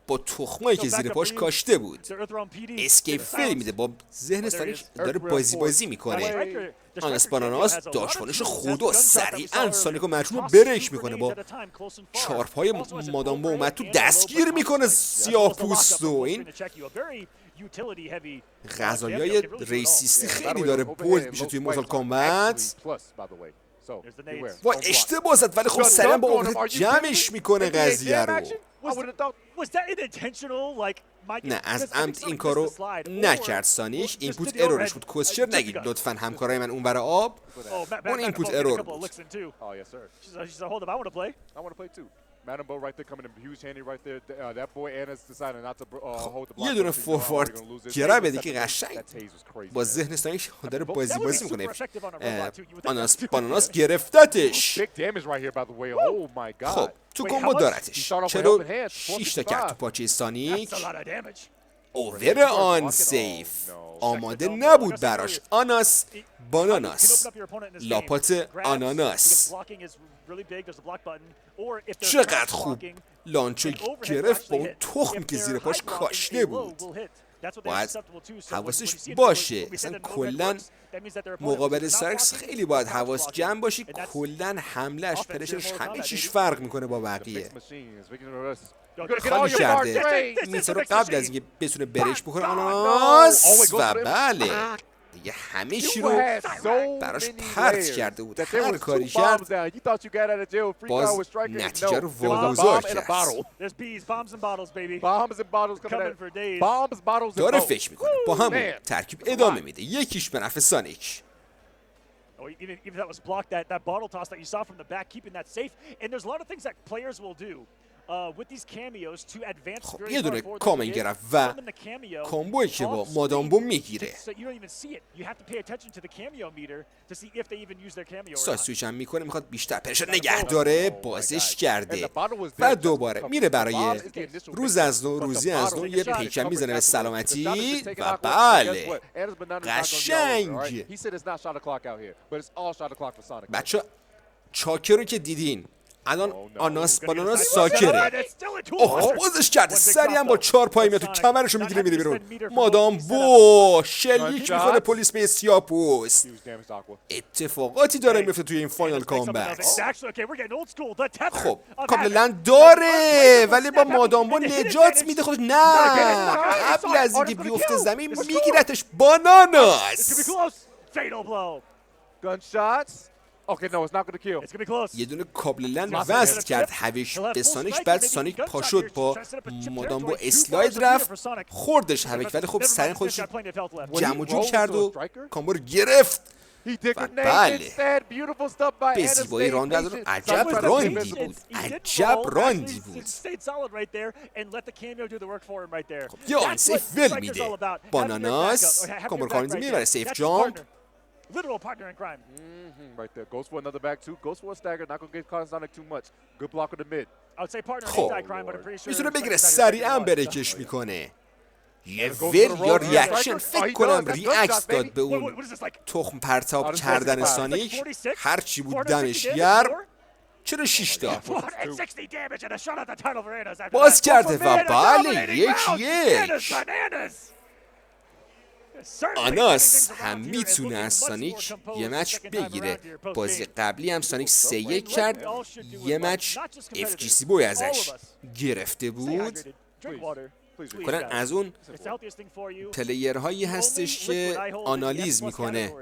با تخمایی که زیر پاش کاشته بود. اسکیپ فیل میده. با ذهن سانیک داره بازی میکنه. آناناس باناناس داشتانش خدا سریعا سانیک رو مجبور بریک میکنه. با چارپای مادامبو اومد تو دستگیر میکنه سیاه پوست. و این غذایای ریسیستی خیلی داره بولد میشه توی مورتال کامبت. و اشتباه زد ولی خب سریعا با اوورهد جمعش میکنه قضیه رو. نه از عمد این کارو نکرد سانیک. اینپوت ارورش بود. کوسچر نگید لطفا همکارای من اون برای آب. اون اینپوت ارور بود. یه دونه فوروارد گربه دیگه قشنگ با ذهن سانیک داره بازی میکنه. آناناس باناناس گرفتتش. خب تو کمبو دارتش. 46 تا کرد تو پاچه سانیک. اوور آن سیف آماده نبود براش. آناس باناناس لاپات آناناس. چقدر خوب لانچو گرفت با اون تخمی که زیر پاش کاشته بود. باید حواسش باشه. اصلا کلن مقابل سارکس خیلی باید حواس جمع باشی. کلن حملش پرشرش همه چیش فرق میکنه با بقیه. خالی کرده میسا رو قبل از اینکه بتونه برش بکنه آناناس و بله دیگه همه چی رو براش پرت کرده بود. هر کاری کرد باز نتیجه رو واگذار کرد. داره فکر میکنه با همون ترکیب ادامه میده. یکیش به نفع سانیک. Even that was blocked, that bottle toss that you saw from the back, keeping that safe. And there's a lot of things that players will do with these cameos to advance very far. یه دونه کامن گرفت و کامبوی که با مادامبو میگیره. سایت سویچ هم میکنه. میخواد بیشتر پرشر نگه داره. بازش کرده و دوباره میره برای روز از نو روزی از نو. یه پیکم میزنه به سلامتی و بله قشنگ. بچه چاکر رو که دیدین الان آناس باناناس ساکره. اوه بازش کرده، سریع هم با 4 پای میاد تو کمرشو میگیره میره بیرون. مادام بو شلیک میکنه پلیس به سیاپوس. اتفاقاتی داره میفته توی این فاینال کامبت. خب کاملا داره ولی با مادام بو نجات میده خودش. نه قبل از اینکه بیفته زمین میگیرتش باناناس. یه دونه کابل لند وصل کرد هویش به سانیک. بعد سانیک پا شد با مادام با اسلاید رفت خوردش هویک ولی خب سرین خودش جمع و جور کرد و کامبو رو گرفت. و بله به زیبایی راند از عجب راندی بود. عجب راندی بود. خب یه آن سیف ول میده باناناس. کامبو رو کارنیزی میبره سیف جامپ. Literal partner in crime. Right there. Goes for another back two. Goes for a stagger. Not gonna get caught Sonic too much. Good block on the mid. I would say partner in خب anti-crime, but I'm pretty sure. میتونه بگیره سریعا بریکش میکنه. یه ول یا ریاکشن فکر کنم ریاکت داد به اون تخم پرتاب کردن سانیک. هرچی بود دمش گرم. چرا 6 تا باز کرده و بله یک آناس هم میتونه از سانیک یه مچ بگیره. بازی قبلی هم سانیک 3-1 کرد. یه مچ FGC بوی ازش گرفته بود. کنن از اون پلیرهایی هستش که آنالیز میکنه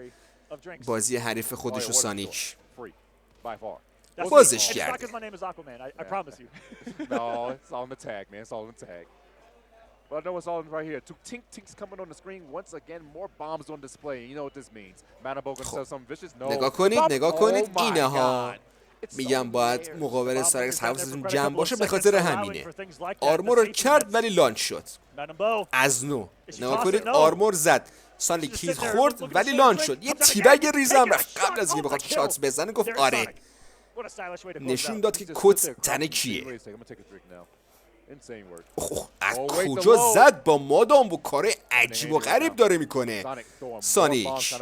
بازی حریف خودش و سانیک. بازش کرده. But I know it's all right here. Two tink-tinks coming on the screen. Once again, more bombs on display. You know what this means. Manabo gonna sell some vicious. No. نگاه کنید اینه ها. میگم باید مقابل سارکس حواستون جمع باشه به خاطر همینه. آرمور رو کرد ولی لانچ شد. از نو. نگاه کنید آرمور زد. سانیک کیت خورد ولی لانچ شد. یه تیبگ ریزم رفت. قبل از اینکه بخواد شاتس بزنه گفت آره. نشون داد که کت تنه کیه. از کجا زد با مادام و کار عجیب و غریب داره میکنه سانیک.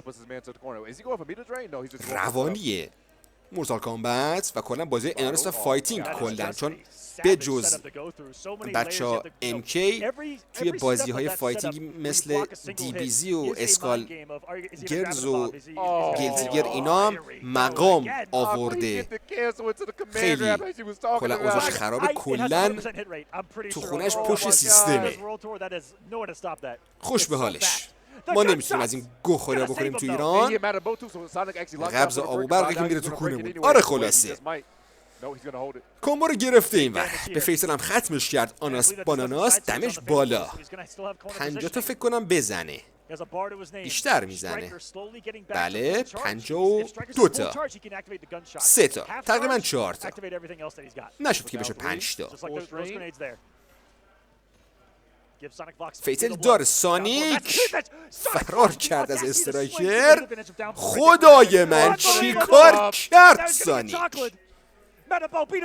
روانیه مورتال کامبت و کلا بازی انارس و فایتینگ کلا، چون به جز بچه ها MK توی بازی های فایتینگی مثل DBZ و اسکال گرز و گیلتیگر اینا هم مقام آورده. خیلی کلا اوضاعش خرابه. کلا تو خونش پشت سیستمه. خوش به حالش. ما نمیتونیم از این گوخوری بکنیم تو ایران. قبض آب و برقی که میره تو کونمون. آره خلاصه کامبو رو گرفته این ور. به فیصل هم ختمش کرد. آناس باناناس دمش بالا. 50 تا فکر کنم بزنه. بیشتر میزنه. بله 52 تا 3 تا تقریبا 4 تا نشد که بشه 5 تا. فیتل داره. سانیک فرار کرد از استرایکر. خدای من چی کار کرد سانیک.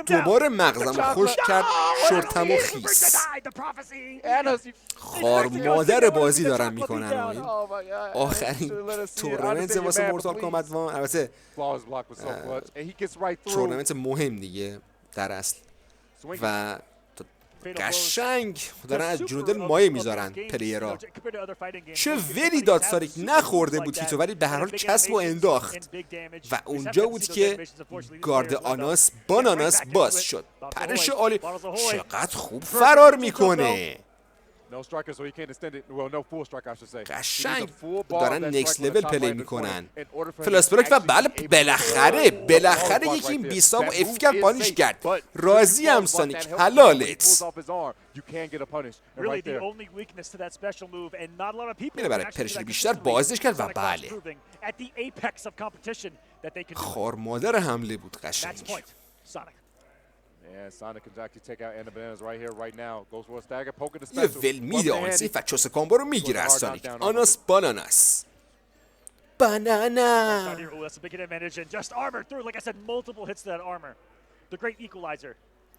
دوباره مغزم خوش کرد. شورتم و خیس. خار مادر بازی دارن میکنن. آخرین تورنمنت واسه مورتال کامبت وان. البته تورنمنت مهم دیگه در اصل و قشنگ دارن از جنودل مایه میذارن پلیرها. چه ولی داد سانیک نخورده بود هیتو ولی به هر حال کسب و انداخت و اونجا بود که گارد آناس باناناس باز شد. پرش عالی. چقدر خوب فرار میکنه. قشنگ دارن نکست لول پلی میکنن. فلاسبروک و بله بالاخره یکی این بیستامو افکر پانیش کرد. راضی هم سانیک حلالت. میره برای پرشن بیشتر بازش کرد و بله خار مادر حمله بود قشنگ. یه ول میده آنسی و چوس کامبو رو میگیره از سانیک. آناس باناناس بانانا.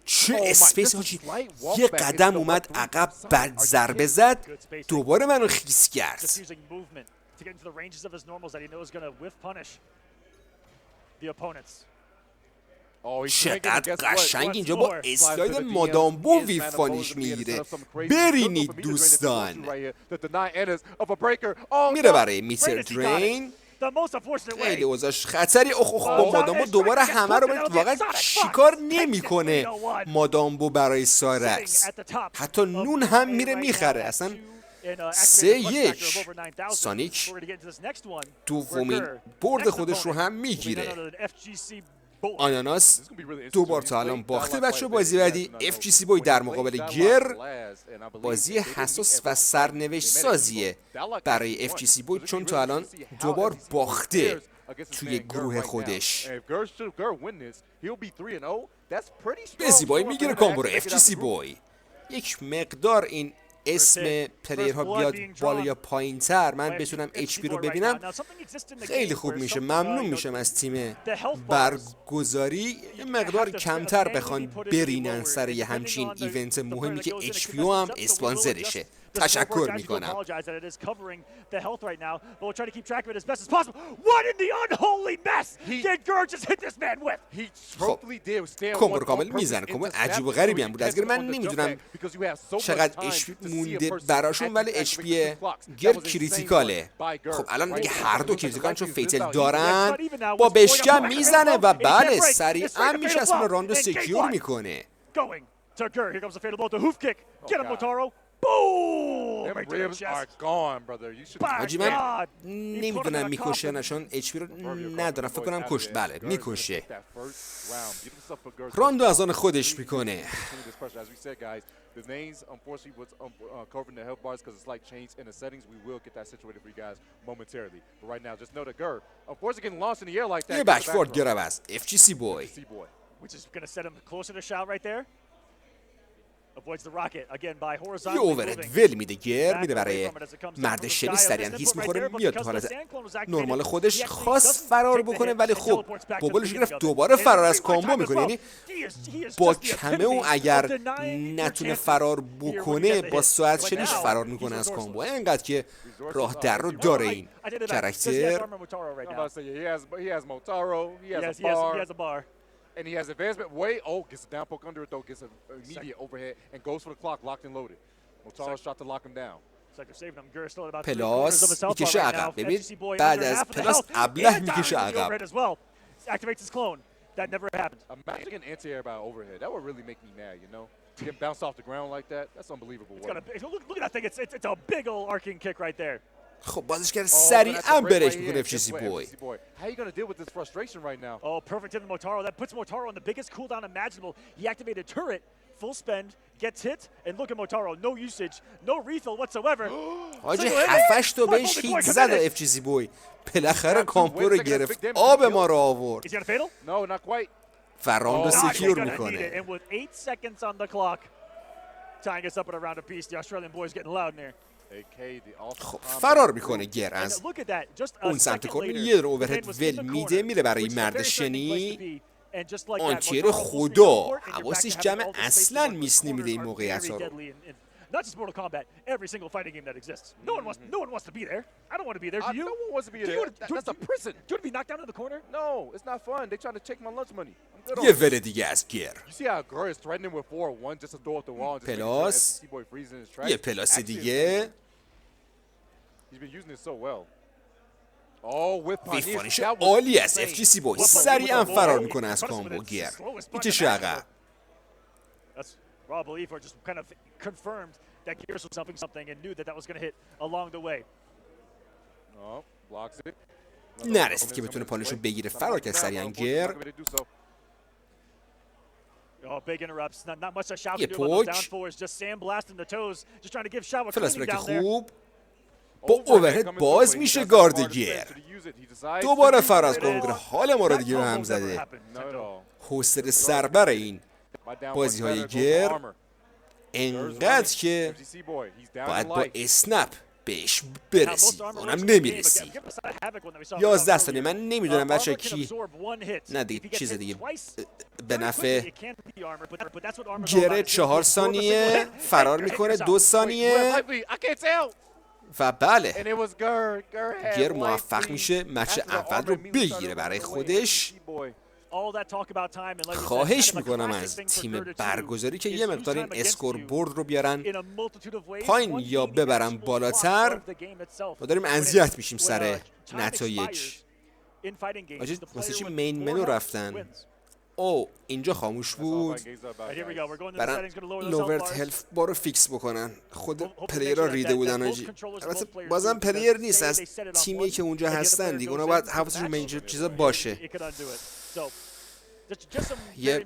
چه اسپیس هاچی. یه قدم اومد عقب بعد ضربه زد دوباره منو خیس کرد. چقدر قشنگ اینجا با اسلاید مادامبو ویفانیش میگیره. برینید دوستان. میره برای میتر درین. خیلی اوضاعش خطری. با مادامبو دوباره همه رو واقعا شکار نمیکنه مادامبو برای سایرکس. حتی نون هم میره میخره. اصلا 3-1 سونیک دومین برد خودش رو هم میگیره. آناناس دوبار تا الان باخته بچه. بازی بعدی FGC بوی در مقابل گر. بازی حساس و سرنوشت سازیه برای FGC بوی چون تا الان دوبار باخته توی گروه خودش. به زیبایی میگیره کامبو رو FGC بوی. یک مقدار این اسم پلیرها بیاد بالا یا پایین تر من بتونم HP رو ببینم خیلی خوب میشه. ممنون میشم از تیم برگزاری یه مقدار کمتر بخوان برینن سر یه همچین ایونت مهمی که HP هم اسپانسرشه. تشکر میکنم. خب کمبو رو کامل میزنه. کمبو عجیب و غریبی هم بود از گر. من نمیدونم چقدر HP مونده براشون ولی HP گر کریتیکاله. خب الان دیگه هر دو کریتیکال چون فیتل دارن با بشکم میزنه و بله سریعا میشه اسم راندو سکیور میکنه. حاجی من نمیدونم میکشه نشان HP رو ندارم. فکر کنم کشت. بله میکشه. راندو از آن خودش میکنه. The names, unfortunately, was covering the health bars because it's like changed in the settings. We will get that situated for you guys momentarily. But right now, just know that Gur, unfortunately, getting launched in the air like that. یه بکفورد گراب است. FGC Boy. Which is going to set him closer to Shao right there. Avoids the rocket again by یه horizontally. اوورد ول میده گر. میده برای مرد شبی سریعا هیس میخوره میاد تو حالت نرمال خودش. خواست فرار بکنه ولی خب بابلش گرفت. دوباره فرار از کامبو میکنه. یعنی با کمه و اگر نتونه فرار بکنه با ساعت شلیش فرار میکنه از کامبو. اینقدر که راه در رو داره این کرکتر. And he has advancement way. Oh, gets a down poke under it though. Gets an immediate overhead and goes for the clock, locked and loaded. Motaro's shot to lock him down. پلاس میکشه عقب. ببین بعد از پلاس ابله میکشه عقب. Activates his clone. That never happened. Imagine an anti-air by overhead. That would really make me mad, you know? To get bounced off the ground like that, that's unbelievable. Look at that thing. It's a big old arcing kick right there. خب بازیگر سریعا برش میکنه FGC Boy. How are you going to deal with this frustration right now? Oh, perfect hit Motaro. That puts Motaro on the biggest cooldown imaginable. He activated turret, full spend, gets hit, and look at Motaro. No usage, no refill whatsoever. حاجی 7-8 تا بهش هیت زد FGC Boy. بالاخره کامپو رو گرفت. آب ما رو آورد. Is he gonna fatal? No, not quite. فراندو سکیور میکنه. And with 8 seconds on the clock, tying us up at a round apiece. The Australian boys getting loud in here. خب فرار میکنه گر از اون سمت کورن. یه رو اوورهد ول میده میره برای مرد شنی. آنتیر خدا حواسش جمع اصلا میس نمیده این موقعیت ها رو. Not just Mortal Kombat, every single fighting game that exists. No one wants to be there. I don't want to be there. Do you? No one wants to be there. That's a prison. Do you want to be knocked down in the corner? No, it's not fun. They trying to take my lunch money. یه ول دیگه از گر. You see how Gur is threatening with 4-1 just to throw at the wall. پلاس. یه پلاس دیگه. He's been using it so well. Oh, whip ویفانش عالی است. FGC Boy سریعا فرار میکنه از کامبو گر. میکشه عقب. Raw belief or just kind of confirmed that Gears was something and knew that was going to hit along the way. Oh, blocks it. نرسید که بتونه پالشو بگیره. فرار کرد سریعا گر. Oh, big interrupts. Not much that Shao یه can do about those down پوچ. fours. Just sandblasting the toes. Just trying to give Shao a فلاس cleaning بریک down there. خوب. با اوورهد باز میشه گارد گر. دوباره فرار از کامبو. حال ما رو دیگه به هم زده. حوصله سربر این بازی های گر انقدر که باید با اسنپ بهش برسی. اونم نمیرسی. 11 ثانیه. من نمیدونم بچه کی نه دیگه چیز دیگه به نفع گره. 4 ثانیه فرار میکنه. 2 ثانیه و بله گر موفق میشه مچ اول رو بگیره برای خودش. خواهش میکنم از تیم برگزاری که یه مقدار این اسکور بورد رو بیارن پایین یا ببرن بالاتر. ما داریم اذیت میشیم سر نتایج. واسه چی مین منو رفتن؟ او اینجا خاموش بود. برن لوورت هلف بارو فیکس بکنن. خود پلیرها ریده بودن آجی. البته بازم پلیر نیست، از تیمی که اونجا هستن دیگه، اونا باید حواسشون به اینجا چیزا باشه. یه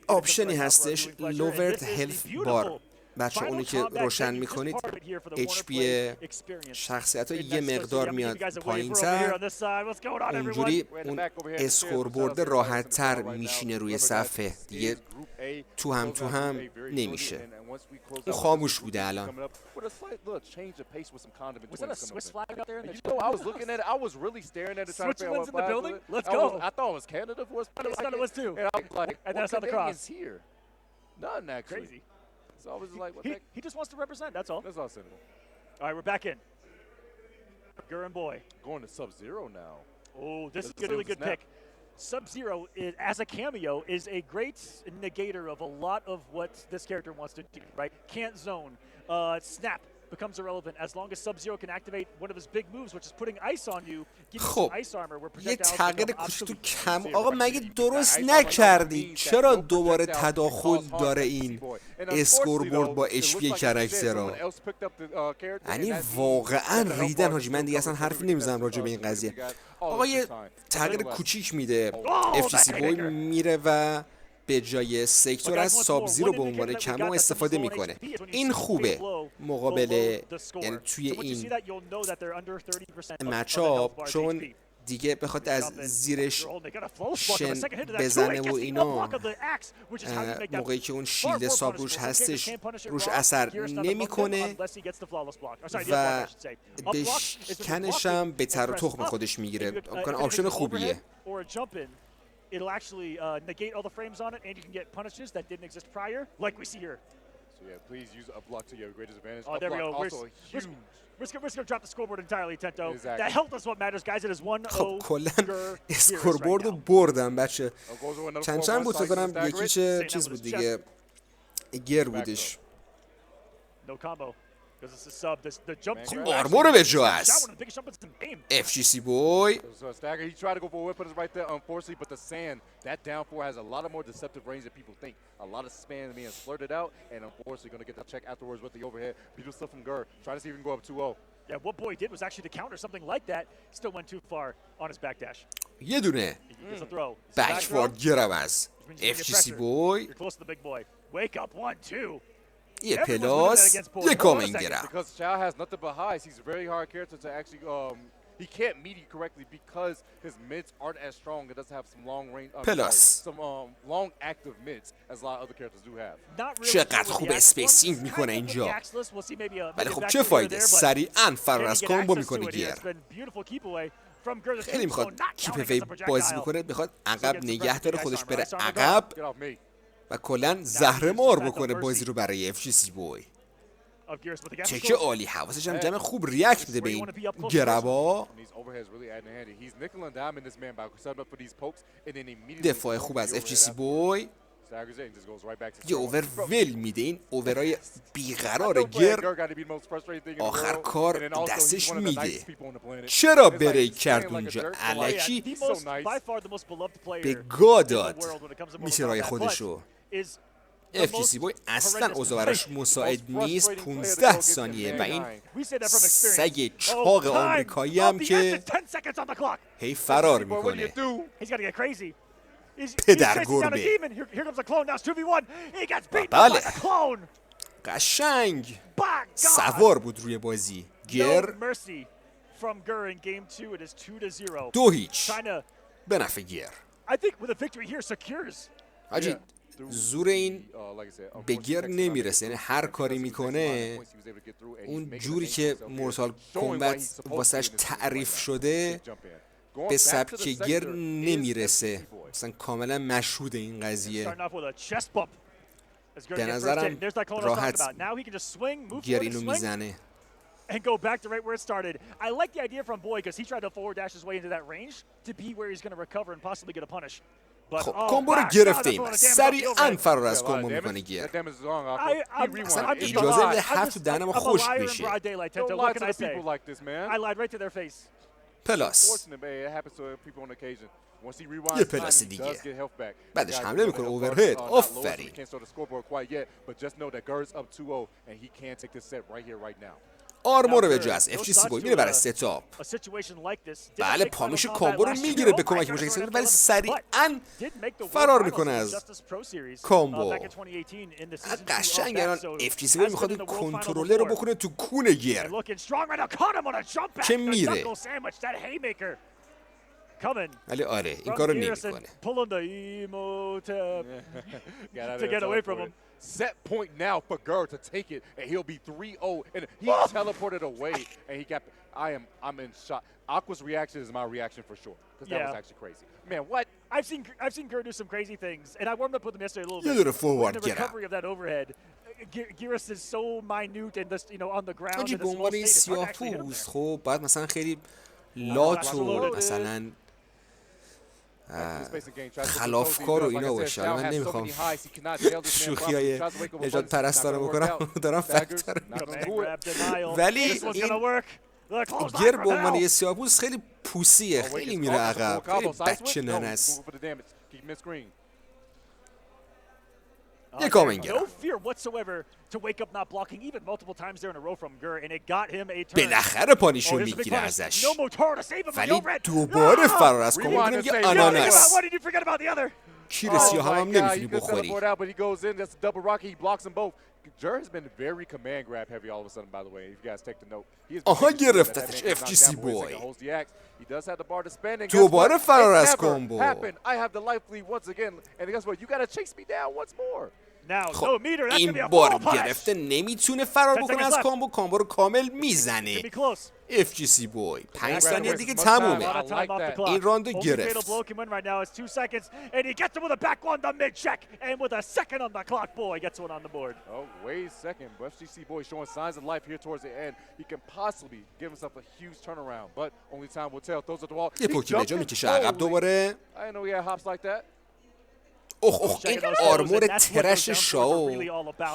آپشنی هستش لوورت هلف بار. بچه اونی که روشن میکنید HP شخصیت ها یه مقدار میاد پایین تر، اونجوری اون اسکور برده راحت تر میشینه روی صفحه دیگه، تو هم نمیشه. اون خاموش بوده الان. So I was like, what he just wants to represent, that's all. That's all simple. All right, we're back in. Gurren Boy. Going to Sub-Zero now. Oh, this is a really good pick. Sub-Zero, as a cameo, is a great negator of a lot of what this character wants to do, right? Can't zone, snap becomes irrelevant as long as Sub-Zero can activate one of his big moves, which is putting ice on you, giving you ice armor where projectiles یه تغییر کوچولو کم. آقا مگه درست نکردی؟ چرا دوباره تداخل داره این اسکور بورد با HP کرکترها؟ یعنی واقعا ریدن حاجی. من دیگه اصلا حرفی نمیزنم راجع به این قضیه. آقا یه تغییر کوچیک میده. FGC بوی میره و به جای سکتور از ساب-زیرو به عنوان کمو استفاده میکنه. این خوبه مقابل، یعنی توی این مچاپ، چون دیگه بخواد از زیرش شن بزنه و اینا، موقعی که اون شیلد ساب روش هستش روش اثر نمیکنه و بشکنش هم به تر و تخم خودش میگیره. آپشن خوبیه. It'll actually negate all the frames on it, and you can get punishes that didn't exist prior, like we see here. So yeah, please use a block to your greatest advantage. Oh, there we go. We're going to drop the scoreboard entirely, Tento. Exactly. That health is what matters, guys. It is 1-0. خب کلا اسکوربورد رو بردم بچه. چند بود فکر کنم یکی چیز بود دیگه، گر بودش. No combo. آرمور به جا است. FGC Boy. So Stagger, he tried to go for a whip put right there, unfortunately, but the sand, that down four has a lot of more deceptive range than people think. A lot of spam being flirted out, and unfortunately going to get the check afterwards with the overhead. Beautiful stuff from Gurr, trying to see if he can go up 2-0. Yeah, what Boy did was actually to counter something like that, still went too far on his backdash. یه دونه بکوارد گرم از FGC Boy. You're close to the big boy. Wake up, 1-2. یه پلاس، یه کامنگ گرم. Because Chow has nothing but highs. He's a very hard character to actually he can't meet you correctly because his mids aren't as strong. It doesn't have some long range, some long active mids as a lot of other characters do have. چقدر خوب اسپیسینگ میکنه اینجا. ولی خب چه فایده؟ سریعا فرار از کامبو میکنه گیر. خیلی میخواد کیپ وی بازی بکنه، میخواد عقب نگه داره، خودش بره عقب و کلا زهرمار بکنه بازی رو برای FGC Boy. چکه عالی، حواسش هم جمع خوب ریاکت میده به این گربا. دفاع خوب از FGC Boy. یه اوور ول میده. این اوورای بیقرار گر آخر کار دستش میده. چرا بریک کرد اونجا؟ الکی به گا داد میترای خودشو. FGC Boy اصلا اوضاع براش مساعد نیست. 15 ثانیه و این سگ چاق آمریکایی هم که هی فرار میکنه. پدر گربه. بله قشنگ سوار بود روی بازی. گر 2-0 به نفع گر. حاجی زور این به گر نمیرسه، یعنی هر کاری میکنه اون جوری که مورتال کمبت واسش تعریف شده به سبک گر نمیرسه. مثلا کاملا مشهود این قضیه. به نظرم راحت گر اینو میزنه. and go back to right where it started. I like the idea from Boy because he tried to forward dash his way into that range to be where he's going to recover and possibly get a punish. خب کامبو رو گرفته ایم سریعا فرار از کامبو میکنه گیر اصلا اجازه میده حرف تو دهنم خوش بشه پلاس یه پلاس دیگه بعدش حمله میکنه اوورهد آفرین آرمور به جز FGC Boy میره برای ستاپ بله پامیش کامبو رو میگیره به کمک مشکل ولی سریعا فرار میکنه از کامبو قشنگ الان FGC Boy میخواد این کنترلر رو بکنه تو کونه گیر که میره ولی آره این کارو نمیکنه Set point now for Gurr to take it, and he'll be 3-0, and he teleported away, and he got. I'm in shock. Aqua's reaction is my reaction for sure, because that was actually crazy. Man, what? I've seen Gurr do some crazy things, and I warmed up with him yesterday a little bit. You did a forward the recovery of that overhead. Geras is so minute and just on the ground. آجی به عنوان سیاه‌پوست خب باید مثلا خیلی لات و مثلا خلافکار و اینا باشه من نمیخوام شوخیای نجات پرستانه بکنم دارم فکتر ولی این گر به عنوان یه سیاه‌پوست خیلی پوسیه خیلی میره عقب خیلی بچه ننه است یه کامن گرم بالاخره پانیشو میگیره ازش ولی دوباره فرار از کامن میگه آناناس کیر سیاه هم نمیتونی بخوری آها گرفتتش FGC Boy دوباره فرار از کامبو خب این بار گرفته نمیتونه فرار بکنه از کامبو کامبو رو کامل میزنه FGC Boy 5 ثانیه دیگه تمومه این راندو گرفت یه پوکی به جا میکشه عقب دوباره این آرمور ترش شاو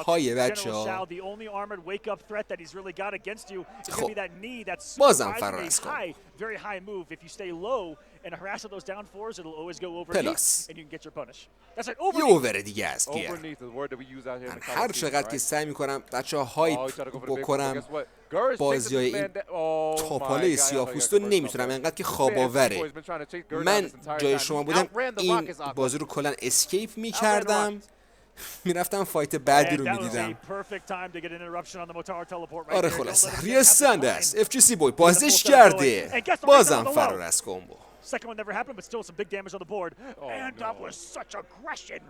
های بچه ها خب بازم فرار از کن پلاس یه اوور دیگه است گیر من هر چقدر که سعی میکنم بچه ها هایپ بکنم بازی های این تاپاله سیاه‌پوست رو نمیتونم انقدر که خواب آوره من جای شما بودم این بازی رو کلا اسکیپ میکردم میرفتم فایت بعدی رو میدیدم آره خلاصه ریستند است FGC Boy بازش کرده بازم فرار از کامبو Second one never happened, but still some big damage on the board. And that was such aggression.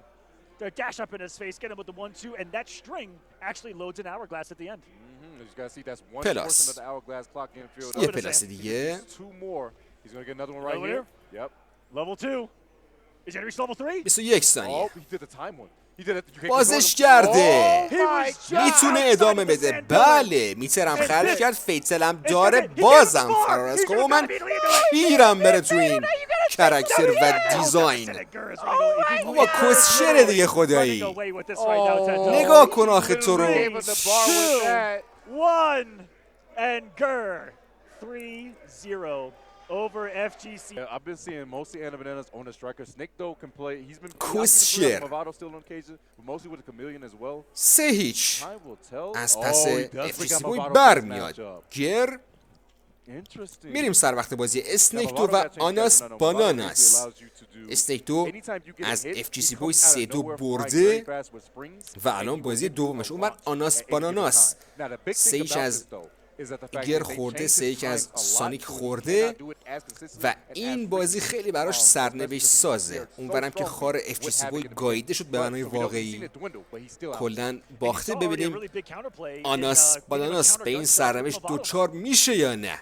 The dash up in his face, get him with the 1-2, and that string actually loads an hourglass at the end. پلاس یه پلاس دیگه Level 2. Is he gonna reach level 3? 21 ثانیه بازش کرده میتونه ادامه بده بله میترم خرج کرد فیتلم داره بازم فرار از کامبو من پیرم بره تو این کرکتر و دیزاین بابا کسشره دیگه خدایی نگاه کن آخه تو رو 2-1 and Gurr 3-0 over FGC. I've been seeing mostly Anna Bananas on the striker. Snake though can play. He's been Movado still on occasion, but mostly with the chameleon as well. 3-0 از پس FGC Boy برمیاد گر میریم سر وقت بازی اسنیک دو و آناس باناناس اسنیک دو از FGC Boy 3-2 برده و الان بازی دومش اومد آناس باناناس 3-1 از گر خورده 3-1 از سونیک خورده و این بازی خیلی براش سرنوشت سازه اونورم که خار FGC Boy گاییده شد به معنای واقعی کلن باخته ببینیم آناس باناناس به این سرنوشت دوچار میشه یا نه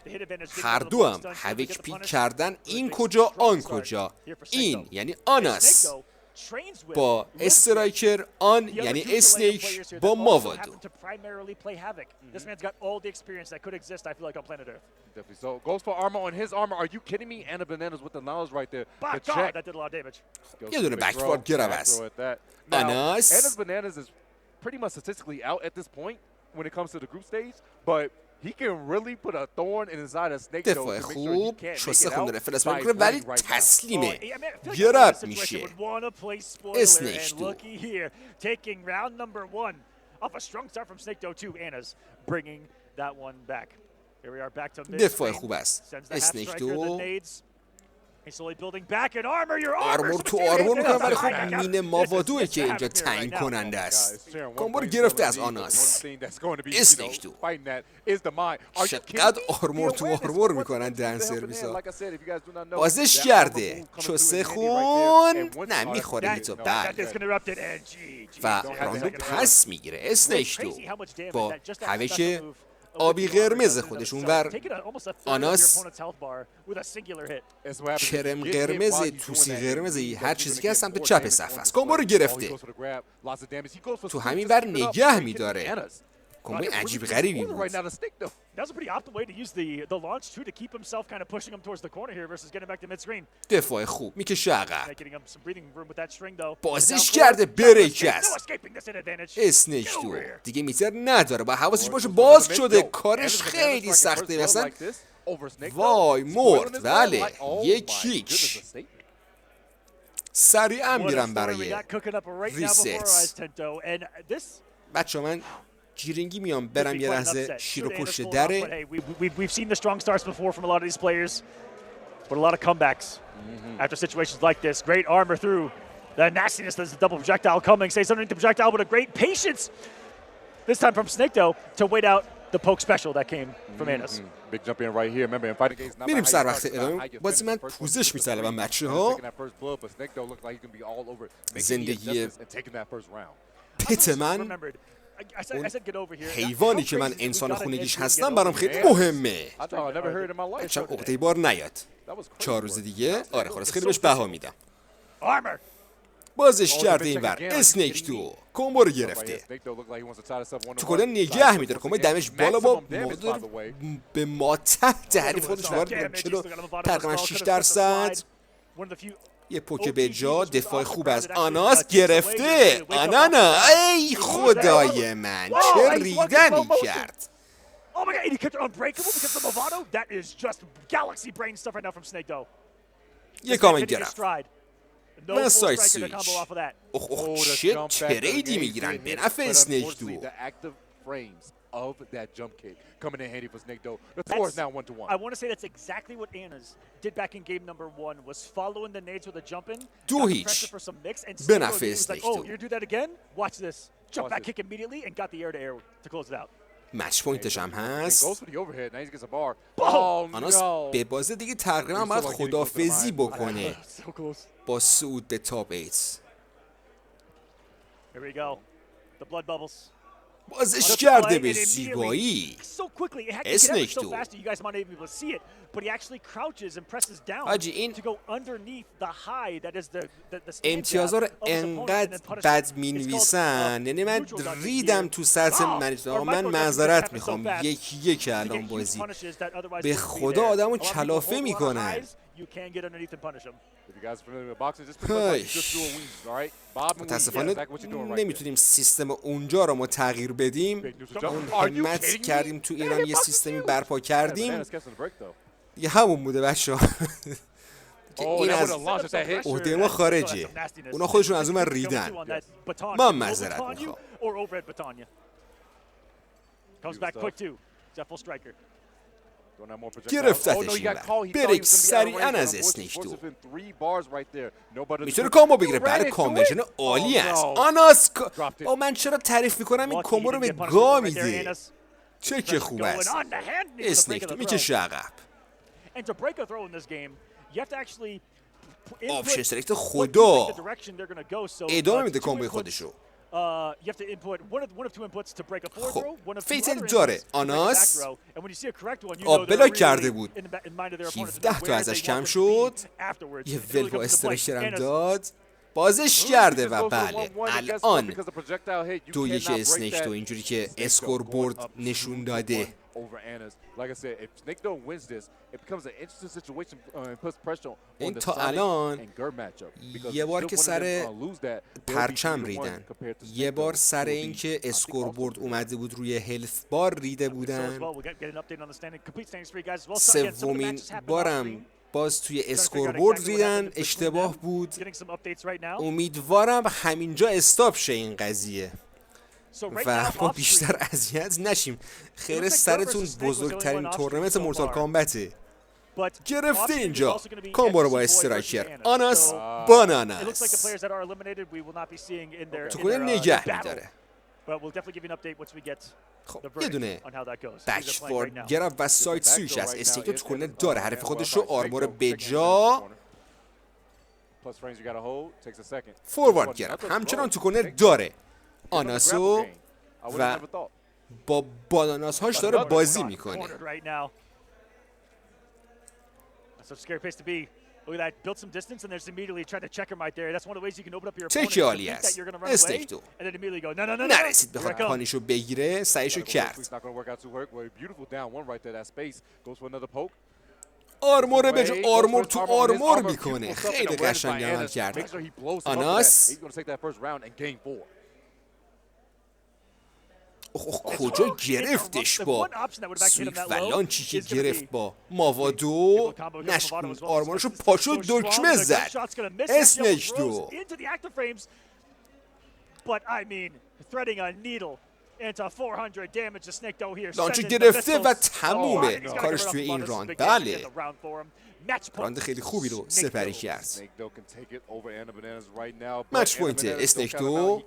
هر دو هم هویک پیک کردن این کجا آن کجا این یعنی آناس با استرایکر آن یعنی اسنیک با ماوادو. This man's got all the experience that could exist, I feel like, on planet Earth. Definitely. So goes for armor on his armor. Are you kidding me? Anna Bananas with the knowledge right there. By God, that did a lot of damage. یه دونه بکوارد گراب است. آناس. Anna's Bananas is pretty much statistically out at this point when it comes to the group stage, but he can really put a thorn inside a snake though دفاع to make sure he خوب can't شسته make it خون out داره فلس by میکنه ولی winning right now. تسلیمه. I mean, I feel like گراب this situation میشه. would wanna play spoiler, اسنیک and دو. looky here, taking round number 1 off a strong start from Snake Doe 2. Anna's bringing that one back. Here we are back to mid. دفاع خوب است. Sends the half اسنیک striker, the دو nades. He's slowly building back in armor. Your آرمور تو آرمور میکنه ولی خب مین ماوادوه که اینجا تعیین کننده است. کامبو رو گرفته از آناس. اسنیک دو چقدر آرمور تو آرمور میکنن دهن سرویس ها. بازش کرده چوسه خون نه میخوره هیتو بله و راندو پس میگیره. اسنیک دو با هویچ آبی قرمز خودش اونور آناس کرم قرمز توسی قرمزی هر چیزی که از سمت چپ صف است. کامبو رو گرفته تو همین ور نگه میداره. کامبو عجیب غریبی بود. That's a pretty optimal way to use the launch too to keep himself kind of pushing him towards the corner here versus getting back to mid screen. دفاع خوب میکشه عقب. Getting him some breathing room with that string though. بازش کرده بریک است. No escaping this advantage. اسنیک دو دیگه میتر نداره با حواسش باشه باز شده کارش خیلی سخته مثلا وای مرد بله یک هیچ سریعا میرم برای ریست. بچه من جیرینگی میام برم یه لحظه شیر و پشت دره. We've seen the strong starts before from a lot of these players, but a lot of comebacks after situations like this. Great armor through the nastiness. There's a double projectile coming. Stays underneath the projectile, but a great patience this time from Snake Doe to wait out the poke special that came from Anna's. Big jump in right here. Remember in fighting games. میریم سر وقت ادامه. بازی من پوزش میطلبم بچه ها. زندگی پت من اون حیوانی که من انسان خونگیش هستم برام خیلی مهمه. بچم عقده بار نیاد. 4 روز دیگه آره خلاص خیلی بهش بها میدم. بازش کرده این ور اسنیک دو کامبو رو گرفته تو کلا نگه میداره. کامبو دمش بالا با به ما تحت حریف خودش وارد چلو تقریبا 6%. یه پوکه به جا. دفاع خوب از آناس گرفته. آنانا ای خدای من چه ریدنی کرد. Oh my God, and he kept it unbreakable because of the Movado? That is just galaxy brain stuff right now from Snake Doe. یه کامنت گرفت. من سایت سویچ. چه تریدی میگیرن به نفع اسنیک دو. Of that jump kick coming in handy for Snake Doe. The score is now 1-1. I want to say that's exactly what Anna's did back in game number 1 was following the nades with a jump in. دو هیچ به نفع اسنیک دو. Oh, you do that again? Watch this. Jump back kick immediately and got the air to air to close it out. مچ پوینتش هم هست. Oh آناس به بازه دیگه تقریبا باید خدافزی بکنه با صعود به تاپ 8. Here we go. The blood bubbles. بازش کرده به زیبایی. اسنیک دو حاجی این امتیازها رو انقدر بد می نویسن. یعنی من ریدم تو سطح من معذرت میخوام یک الان بازی به خدا آدمو کلافه میکنن. متاسفانه نمیتونیم سیستم اونجا رو ما تغییر بدیم. اون همت کردیم تو ایران یه سیستمی برپا کردیم دیگه همون بوده بچه ها که این از عهده ما خارجه. اونا خودشون از اون من ریدن. من معذرت میخوام. گرفتتش این بر. بریک سریعا از اسنیک دو میتونه کامبو بگیره. بله کامبیشن عالی است. آناس با من چرا تعریف میکنم این کامبو رو به گا میده. چه که خوب است. اسنیک دو میکشه عقب. آپشن سلکت خدا ادامه میده کامبوی خودشو. خب فیتل داره. آناس آب بلاک کرده بود. 17 تا ازش کم شد. یه ول با استرکچر هم داد. بازش کرده و بله الان 2-1 اسنیک دو اینجوری که اسکور بورد نشون داده. این تا الان یه بار که سر پرچم ریدن، یه بار سر این که اسکور بورد اومده بود روی هلث بار ریده بودن، سومین بارم باز توی اسکور بورد ریدن، اشتباه بود. امیدوارم همینجا استاپ شه این قضیه و ما بیشتر اذیت نشیم. خیر سرتون، بزرگترین تورنمنت مورتال کامبته. گرفته اینجا کامبو رو با استرایکر آناس باناناس تو کنه نگه میداره. خب یه دونه بکوارد گرفت و سایت سویچ از استیک تو کنه داره. حرف خودش رو آرمور بجا فوروارد گرفت همچنان تو کنه داره. آناسو و با باناناس هاش داره بازی میکنه. تکی عالی است. استیک دو نرسید بخواد پانیشو بگیره، سعیشو کرد. آرمور به جا آرمور تو آرمور میکنه. خیلی قشنگ عمل کرد. آناس کجا گرفتش با سویپ ولانچی که گرفت با ماوادو نشکن آرمانشو پاشو دکمه زد. اسنیک دو لانچو گرفته و تمومه کارش توی این راند. بله راند خیلی خوبی رو سپری کرد. مچ پوینت اسنیک دو.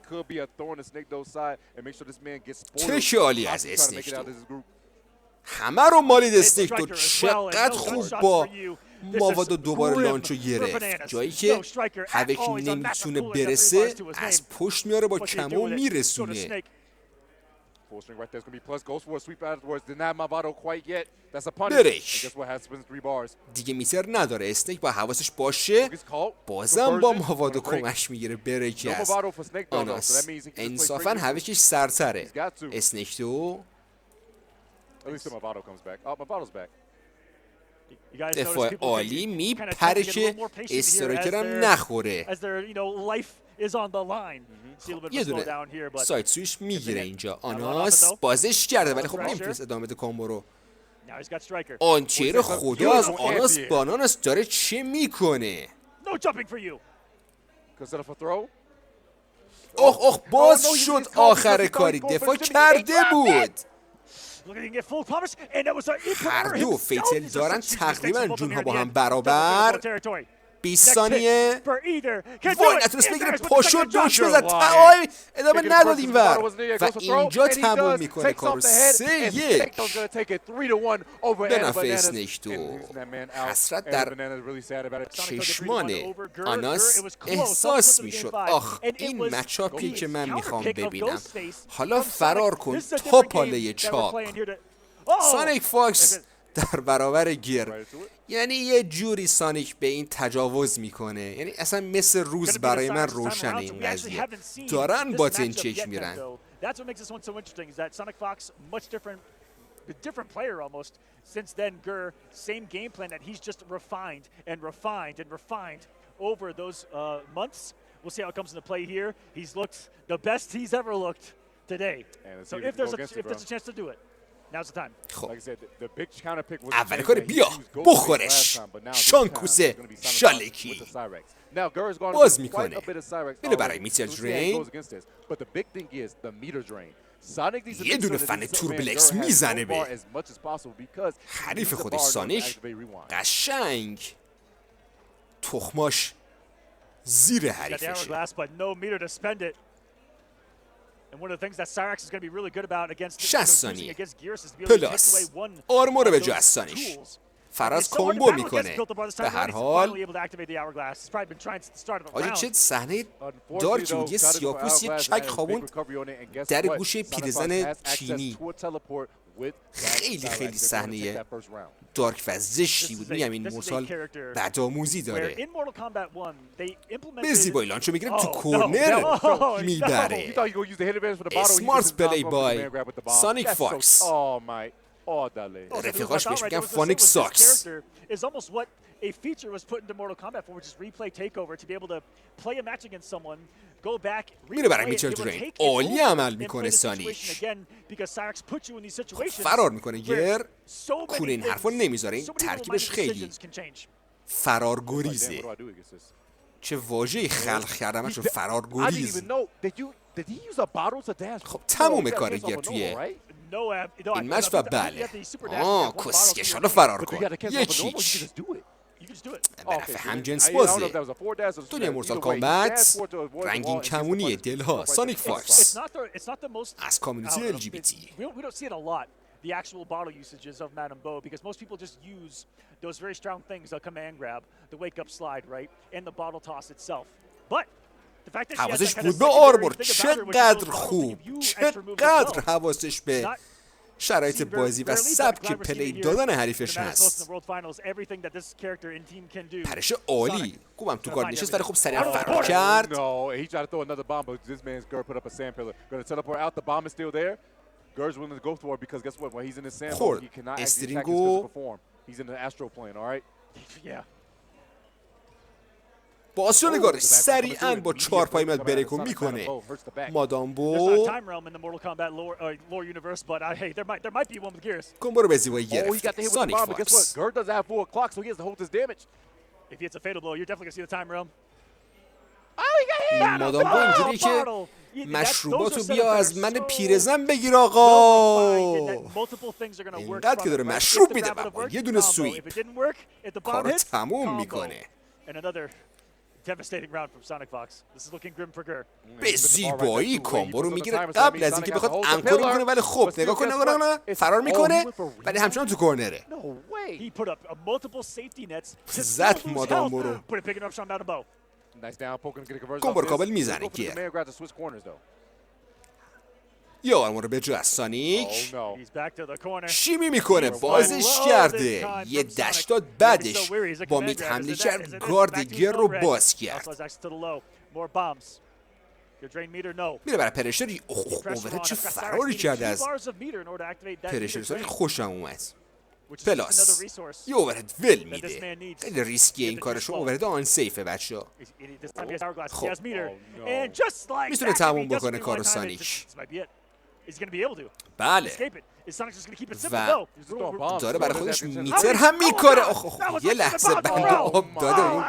تک عالی از اسنیک دو. همه رو مالید اسنیک دو. چقدر خوب با ماوادو دوباره لانچو گرفت. جایی که هوک نمیتونه برسه از پشت میاره با کمو میرسونه. بریک دیگه میتر نداره. اسنیک با حواسش باشه بازم با ماوادو کمش میگیره. بریکی از آناس انصافا هوکش سرتره. اسنیک دو دفاع عالی میپره که استرایکرم نخوره. یه دونه سایت سویش میگیره اینجا. آناس بازش کرده ولی خب نمیتونست ادامه بده کامبو رو. آنچیر خدا از آناس باناناس داره چه میکنه؟ اوه باز شد آخر کاری. دفاع کرده بود. هر دو فیتل دارن تقریبا جونها با هم برابر. 20 ثانیه وای نتونست بگیره. پاشو دوش بزد. ادامه ندادیم و اینجا تموم میکنه کارو. 3-1 به نفع اسنیک دو. حسرت در چشمان آناس احساس میشد. آخ این مچاپی که من میخوام ببینم. حالا فرار کن تا پاله چاق. سونیک فاکس در برابر گیر. یعنی یه جوری سونیک به این تجاوز میکنه. یعنی اصلا مثل روز برای من روشنه این قضیه. دارن با تن چک میرن. different player almost since then. Gur, same game plan that he's just refined over those months. We'll see how it comes into play here. He's looked the best he's ever looked today. So if there's a chance to do it, now's the time. اول کار بیا بخورش. شانکوس شالکی باز میکنه. میره برای میتر درین. یه دونه فن توربلکس میزنه به حریف خودش. سونیک قشنگ تخماش زیر حریفشه. 60 ثانیه پلاس آرمور به جا از سانیش. فراز کامبو میکنه. به هر حال آجی چه صحنه دارکی بود. یه سیاپوس یه چک خوابوند در گوشه پیرزن چینی. خیلی صحنه دارک و زشتی بود. میگم این مورتال بدآموزی داره. به زیبایی لانچو میگیره تو کورنر میبره. اسمارت پلی بای سونیک فاکس. رفیقاش بهش میگن فانیک ساکس. A feature was put into Mortal Kombat 4, which is replay takeover, to be able to play a match against someone, go back, میره برای میچل درین. عالی عمل میکنه سانیک. فرار میکنه گر. کول این حرفا نمیذاره. این ترکیبش خیلی فرارگریزه. چه واژه‌ای خلق کردم چون فرارگریز. خب تمومه کار گر توی این مچ و بله. کسکشانو فرار کن. یکیش. به نفع همجنس بازه. دنیای مورتال کامبت رنگین کمونی دلها. سونیک فاکس از کامیونیتی LGBT. The actual bottle usages of Madame Bo, because most people just use those very strong things, the command grab, the wake up slide, right, and the bottle toss itself. But the fact that she has that kind of secondary thing about her, چقدر خوب، چقدر حواسش به شرایط بازی و سبک پلی دادن حریفش هست. پرش عالی. خوبم تو گارد نشست ولی خوب سریع فرار کرد. خورد استرینگو. با آسیون نگارش سریعا با 4 پای میاد بریکو میکنه. مادام بو کمبو رو به زیبایی گرفت. سونیک فاکس مادام بو اینجوری که مشروباتو بیا از من پیرزن بگیر آقا. اینقدر که داره مشروب میده بابا. یه دونه سویپ کارو تموم میکنه. Devastating round from SonicFox. This is looking grim for Gur. به زیبایی کامبو رو میگیره قبل از اینکه بخواد انکور کنه. ولی خب نگاه کنه فرار میکنه ولی همچنان تو کورنره. زد مادامو رو. کامبو رو کابل میزنه گیر. یا آرمو رو به جو از سانیک شیمی میکنه. بازش کرده. یه دشت داد بعدش با میت حمله کرد. گارد گر رو باز کرد. میره برای پرشتر. اووره چه فراری کرده از پرشتر. خوشم اومد. پلاس یه اوورهد ول میده. خیلی ریسکیه این کارشو. اوورهد آن سیفه بچه ها. خب میتونه تموم بکنه کارو سانیک. بله و داره برای خودش میتر هم میکاره. یه لحظه بند آب داده. اون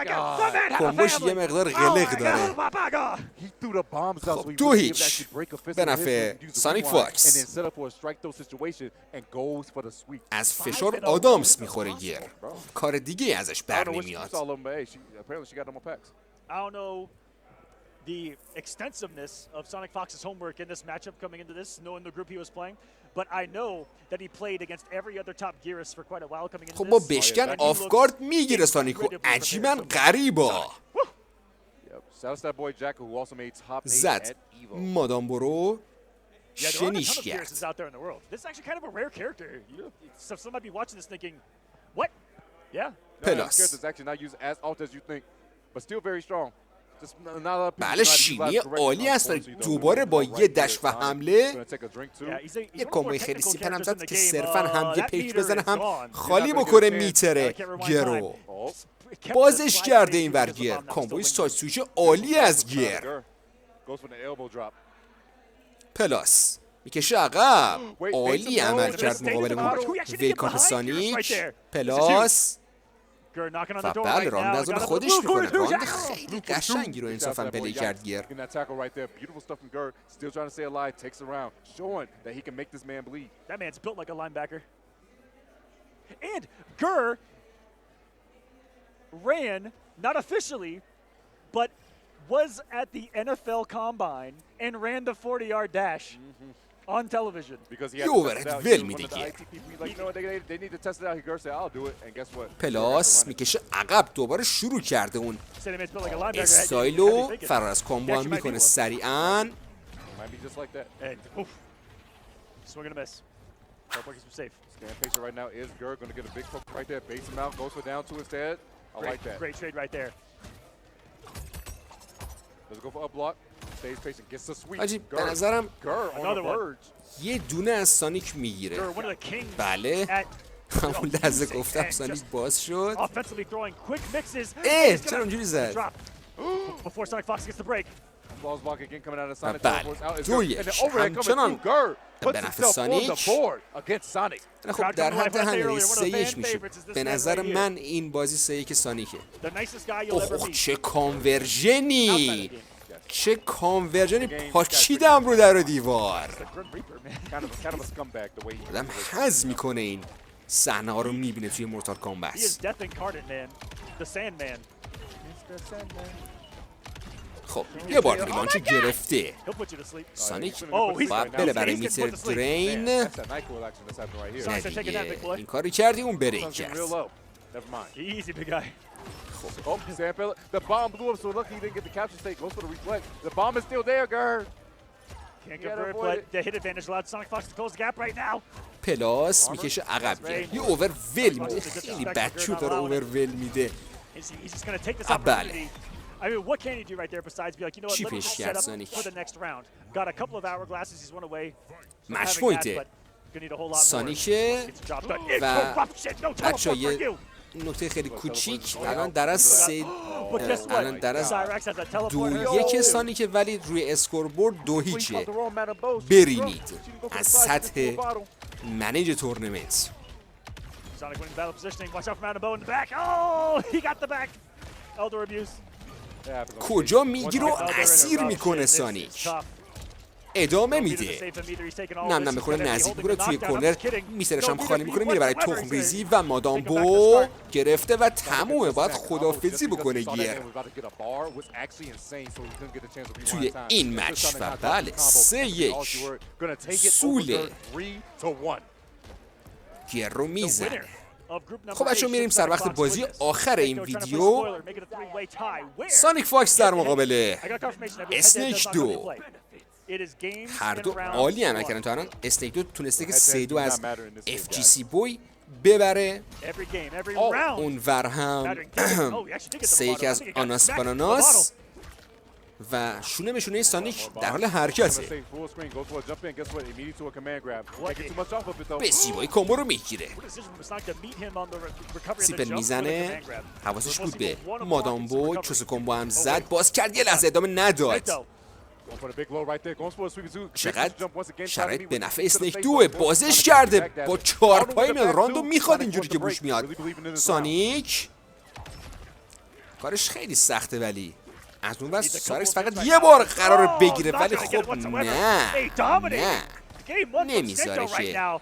کمبوش یه مقدار غلق داره. خب 2-0 به نفع سونیک فاکس. از فشار آدامس میخوره گیر. کار دیگه ازش بر نمیاد. The extensiveness of SonicFox's homework in this matchup coming into this, knowing the group he was playing, but I know that he played against every other top gearist for quite a while coming into this. خب با بشکن آفگارد میگیره سانیکو. عجیباً غریبا. زد مادام برو شنیش کرد. پلاس بله شیمی عالی هست. دوباره با یه دش و حمله یه کامبوی خیلی سیپر هم زد که صرفا هم یه پیچ بزنه هم خالی بکنه میتره گرو. بازش کرده این ور گیر. کامبوی سایت سویچ عالی از گیر. پلاس میکشه عقب. عالی عمل کرد مقابل اون ویکاپ سانیک. پلاس و بله راند از اون خودش میکنه. راند خیلی قشنگی رو انصافا پلی کرد گیر. And Gur ran, not officially, but was at the NFL Combine and ran the 40-yard dash on television. یه اوورهد ول میده گیر. پلاس میکشه عقب. دوباره شروع کرده اون استایلو. فرار از کامبو هم میکنه سریعا. Stand patient right now. Is Gurr going to get a big poke right there? Base him out. Goes for down two instead. I like that. Great trade right there. Let's go for up block. Stays patient. Gets the sweep. عجیب به نظرم Gurr on the verge. یه دونه از سانیک میگیره. بله همون لحظه گفتم سانیک باز شد. چرا اونجوری زد؟ بله 2-1 همچنان به نفع سانیک. خب در حد همین 3-1 میشه. به نظر من این بازی 3-1 سانیکه. اوه چه کانورژنی، چه کانورژنی پاچیدم رو در و دیوار. آدم حظ میکنه این صحنه ها رو میبینه توی مورتال کامبت. خب یه بار ریلانچ گرفته سانیک باید بله برای میتر درین. این کاری کردی اون بریک کرد. Oh, the bomb blew up, so lucky he didn't get the capture state. Goes for the reflect. The bomb is still there, Gurr. Can't get Gurr, but the hit advantage allowed SonicFox to close the gap right now. پلاس میکشه عقب گرد. یه اوور ول میده. خیلی بدشور داره اوور ول میده. بله. I mean, what can he do right there besides be like, you know what, چی let me پیش set کرد up سانیک؟ for the next round. Got a couple of hourglasses, he's one away. مچ پوینته سانیکه و بچه یه نکته خیلی کوچیک الان در از 2-1 سانیکه ولی روی اسکوربورد 2-0 برینید از سطح منیج تورنمنت. کجا میگیره و اسیر میکنه سانیک. ادامه میده. نم میخوره نزدیک میکنه توی کورنر میسرش هم خالی میکنه میره برای تخم ریزی و مادام بو گرفته و تمومه. باید خدافزی بکنه گیر توی این مچ و بله 3-1 سوله گیر رو میزنه. خب بچه میریم سر وقت بازی آخر این ویدیو. سونیک فاکس در مقابل اسنیک 2. هر دو عالی عمل کردن. تا الان اسنیک 2 تونسته که 3-2 از FGC بوی ببره. اون ور هم 3-1 از آناس باناناس و شونه به شونه سانیک در حال حرکته. به زیبایی کامبو رو میگیره. سیپل میزنه. حواسش بود به مادام بو. چوس کامبو هم زد. باز کرد. یه لحظه ادامه نداد. چقدر شرایط به نفع اسنیک 2 بازش کرده. با 4 پای میاد. راندو میخواد اینجوری که بوش میاد. سانیک کارش خیلی سخته ولی از اون بس سارکس فقط یه بار قرار بگیره ولی خب نه نمیذاره که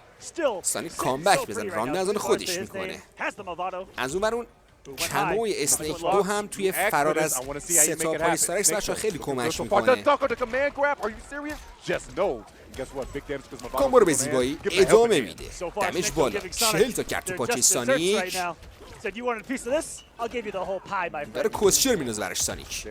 سانیک کامبک بزن. راند از اون خودش میکنه. از اون بر اون کموی اسنیک 2 هم توی فرار از 3 تا پای سارکس بچه خیلی کمک میکنه. کامبو رو به زیبایی ادامه میده. دمج بالا 40 تا کرد تو پاچه سانیک. داره کوسچر مینوز برش سانیک.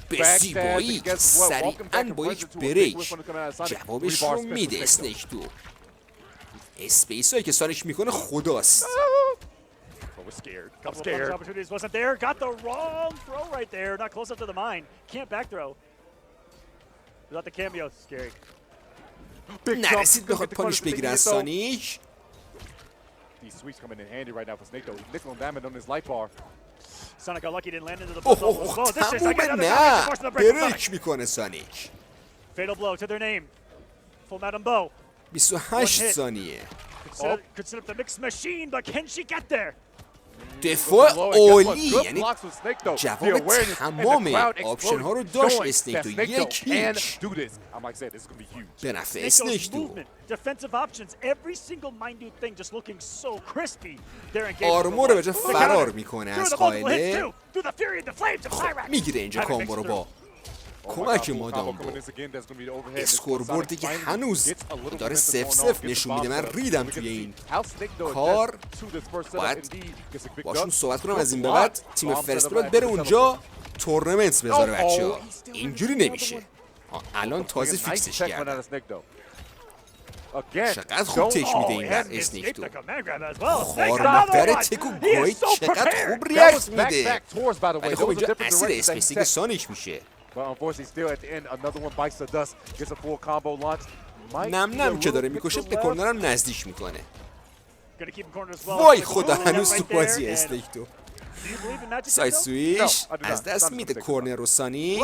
به زیبایی سریعا با یک بریک جوابش رو میده اسنیک 2. اسپیس هایی که سانیک میکنه خداست. نرسید بخواد پانیش بگیره از سانیک. اوه تمومه. نه بریک میکنه سانیک. 28 ثانیه. دفاع عالی، یعنی جواب تمام آپشن ها رو داشت اسنیک 2. 1-0 به نفع اسنیک 2. آرمور رو به جا فرار میکنه از قائله. میگیره اینجا کامبو رو با کمک مادام بو. اسکوربوردی که هنوز داره 0-0 نشون میده. من ریدم توی این کار. باید باشون صحبت کنم از این به بعد تیم فرست بلاد بره اونجا تورنمنت بذاره بچه‌ها. اینجوری نمیشه. الان تازه فیکسش کردن. چقدر خوب تک میده این بر اسنیک تو. خارمادر تک و گوی چقدر خوب ریاکت میده. ولی خب اینجا اسیر اسپیسیک سانیک میشه. نم که داره میکشه به کورنر هم نزدیک میکنه. وای خدا هنوز تو بازی اسنیک تو. ساید سویش از دست میده کورنر رو سانیک.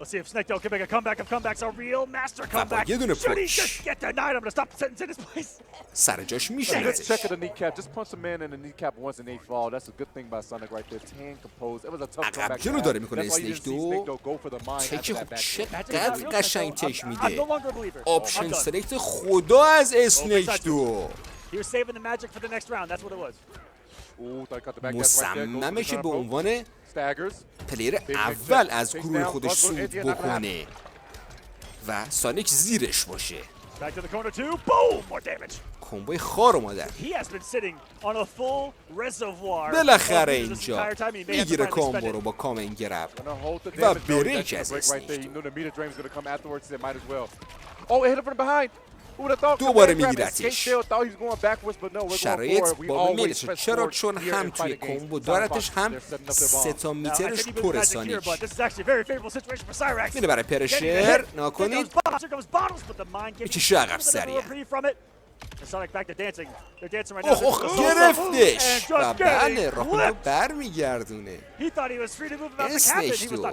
Let's see if Snake can make a comeback. If comebacks are real, master comeback. یه دونه Should he پوش. just get denied? I'm gonna stop the sentence in his place. سر جاش میشه. Good check of the kneecap. Just punch the man in the kneecap once and they fall. That's a good thing by Sonic right there. Tan composed. It was a tough comeback. عقب جلو داره میکنه اسنیک تو. تک خوب چقدر قشنگ تک میده. آپشن سلکت خدا از اسنیک تو. He was saving the magic for the next round. That's what it was. مصممه که به عنوان پلیر اول از گروه خودش صعود بکنه و سانیک زیرش باشه. کمبوی خار و مادر. بالاخره اینجا میگیره کامبو رو با کامن گرب و بریک از اسنیک. دوباره میگیرتش. شرایط با میلشه. چرا؟ چون هم توی کمبو دارتش هم 3 میترش پر سانیک. میره برای پرشر. ناکنید میکشه عقب سریع. اوه گرفتش و بله راهون رو بر میگردونه. اسنیک تو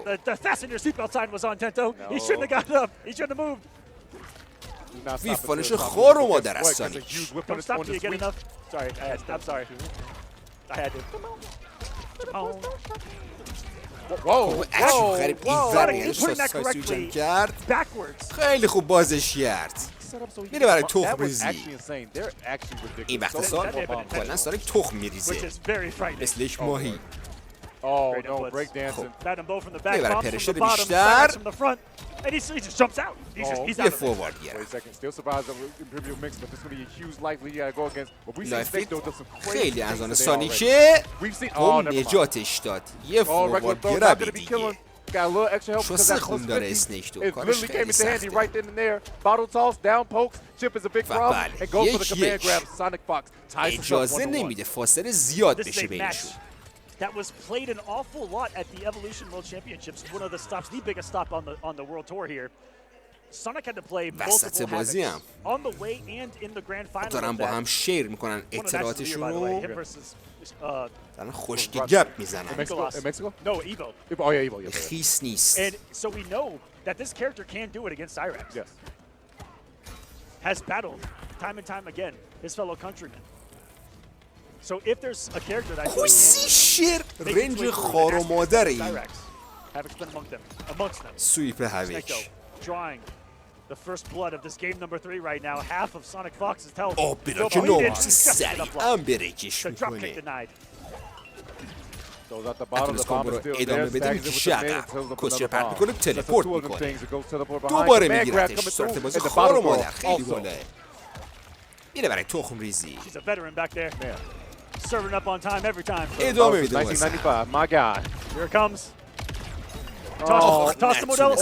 ویفالش خار و مادر از سانیک. عجیب غریب این ورنیش تا سایسیو جمع کرد. خیلی خوب بازش کرد. میره برای تخم ریزی. این وقت سال کلن سانیک تخم میریزه مثل یک ماهی. میره برای پرشر بیشتر. یه فوروارد گرفت. لایفیت خیلی از آن سانیکه هم نجاتش داد. یه فوروارد گربی دیگه. شوسه خون داره اسنیک تو. کارش خیلی سخته. و بله یک اجازه نمیده فاصله زیاد بشه بینشون. That was played an awful lot at the Evolution World Championships. One of the stops, the biggest stop on the World Tour here. Sonic had to play multiple havocs on the way and in the grand final. دارن با هم شیر میکنن اطلاعاتشون رو. دارن خشکی گپ میزنن. No, Evo. Oh yeah, Evo. خیس نیست. And so we know that this character can do it against Cyrax. Yes. Has battled time and time again his fellow countrymen. So if there's a character that کوسی شیر رنج خار و مادر این. سویپ هویک. The first blood of this game number 3 right now. Half of SonicFox's health. آه بلاک نوماسی سریعا بریکش میکنه. نتونست کامبو رو ادامه بده میکشه عقب. کوسچر پرت میکنه تلپورت میکنه. دوباره میگیرتش. صورت بازی خار و مادر خیلی بالاه. میره برای تخم ریزی. Serving up on time every time. ادامه میده 1995, my guy. Here it comes. Toss the Modelo. Oh,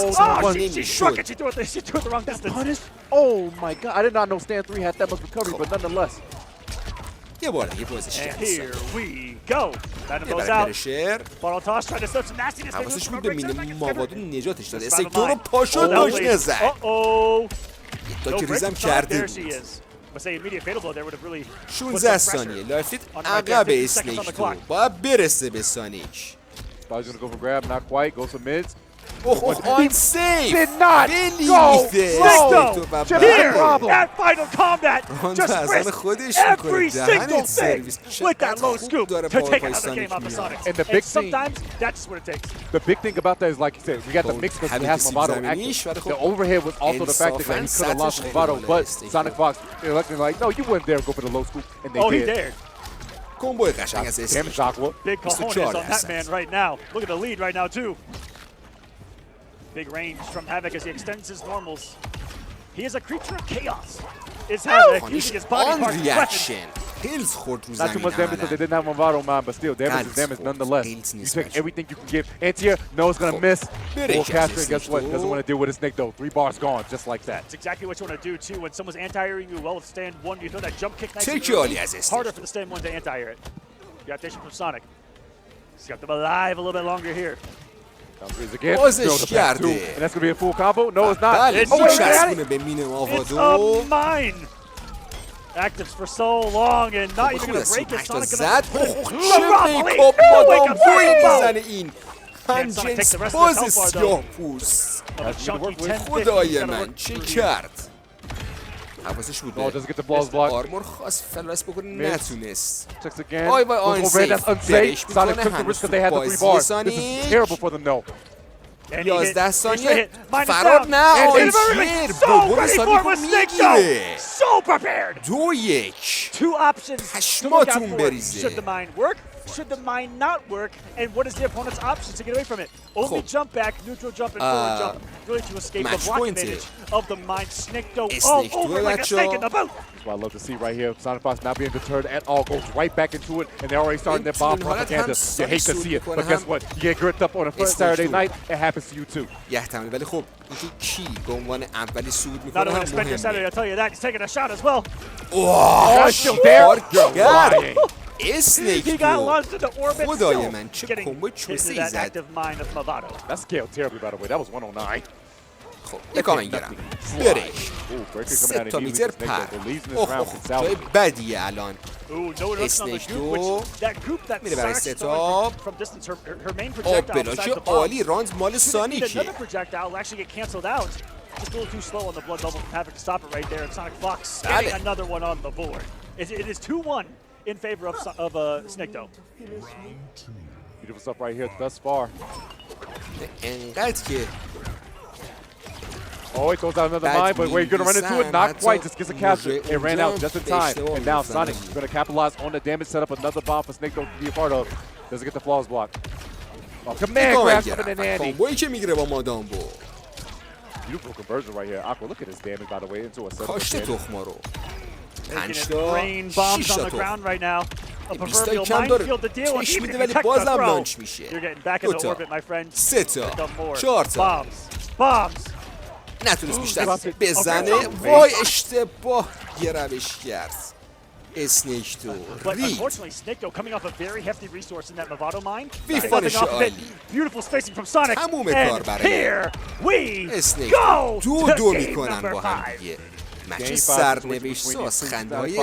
she struck it. She threw it the wrong distance. Punish? Oh my god, I did not know Stand 3 had that much recovery, but nonetheless. یه بازش کرد. Here we go. That goes out. Bottle toss trying to start some nastiness. حواسش بود به مینی ماوادو نجاتش داد. اسکتور رو پاشو داش نزد. تا که ریزم کرده بود. 16 ثانیه لایفیت عقب اسنیک تو باید برسه به سانیک. اوه آن سیف خیلی میده اسنیک تو و آن تو از آن خودش میکنه دهنت سرویس. چقدر خوب داره پاور سانیک میاد. The big thing about that is, like you said, we got the mix because we have Movado active. The overhead was also the fact that he could have lost Movado, but SonicFox, they're looking like, no, you wouldn't dare go for the low scoop, and they did. He dared. کمبو قشنگ از اسنیک. Big cojones on that man right now. Look at the lead right now too. Big range from Havoc as he extends his normals. He is a creature of chaos. It's Havoc using his body part weapon. قلز خورد رو Not too زمین much damage because they didn't have Movado man, but still damage is damage nonetheless. You take everything you can give. Anti-air, no, it's gonna miss. Full caster, and guess what? Doesn't want to deal with his snake though. 3 bars gone, just like that. That's exactly what you want to do too. When someone's anti-airing you well with stand one, you throw that jump kick nice and جنجالی early. از It's harder for the stand one to anti-air it. You got Dishon from Sonic. He's got them alive a little bit longer here. Again, بازش کرده. and that's gonna be a full combo. No, it's not. بله Oh, wait, میچسبونه به مین It's ماوادو. a mine. Actives for so long and not even gonna break it. Sonic زد. gonna چه بیکاپ مادام میزنه این. هنجنس باز سیاه پوست. خدای من چه کرد؟ حواسش بود به آرمور خواست فلاس بکنه نتونست. آی وای آنسیف برش میکنه هنوز تو بازی سانیک. 11 ثانیه فرار نه آنتیر بابون سانیک رو میگیره. 2-1 پشماتون بریزه. Should the mine not work? And what is the opponent's options to get away from it? Only jump back, neutral jump, and forward jump, really to escape the block advantage of the mine. Snake all over like a snake in the boat. That's what I love to see right here. SonicFox not being deterred at all, goes right back into it, and they're already starting their bomb propaganda. You hate to see it, but guess what? You get gripped up on a first Saturday night, it happens to you too. یحتمل ولی خب اینکه کی به عنوان اولی صعود Not میکنه only هم to spend your Saturday, مهمه. I'll tell you that. He's taking a shot as well. اوه still there? شکار اسنیک He got launched into orbit. خدای still من چه getting کمبو into چوسی that زد. active mine of Movado. That scaled terribly, by the way. That was 109. خب یکا من گیرم بریک 3 تا میتر پر. اوه جای بدیه الان. Ooh, no reduction on the Snake group, which that group that میره برای Sonic's ستاپ. throwing from distance, her main آب projectile بلاک besides the عالی bomb. راند مال Another سانیکه. projectile will actually get canceled out. Just a little too slow on the blood bubble from having to stop it right there. And SonicFox getting another one on the board. It is 2-1 in favor of Snake though. Beautiful stuff right here thus far. انقدر که Oh, he throws out another mine, but where you're going to run into it? Not quite. Just gets a capture. It ran out just in time. And now Sonic is going to capitalize on the damage, set up another bomb for Snake to be a part of. Doesn't get the flaws blocked. Oh, command grab coming in handy. کامبویی که میگیره با مادامبو. Beautiful conversion right here. Aqua, look at his damage, by the way, into a setup. کاشته تخما رو. 5 Getting تا rain bombs 6 on تا the تخم. ground right now. A 20 تا proverbial کم داره. minefield to deal with. کش Even میده if you ولی tech the بازم throw, لانچ میشه. you're getting back 2 into تا orbit, my friend. 3 تا Some more 4 تا bombs. نتونست بیشتر بزنه. وای اشتباه گرمش کرد. اسنیک تو But رید. unfortunately, Snake coming off a very hefty resource in that Movado mine. ویفانش عالی. Beautiful spacing from Sonic. تموم کار And برای here we اسنیک go دو to دو game میکنن number با هم 5. دیگه. مچ سرنوشت ساز خندهای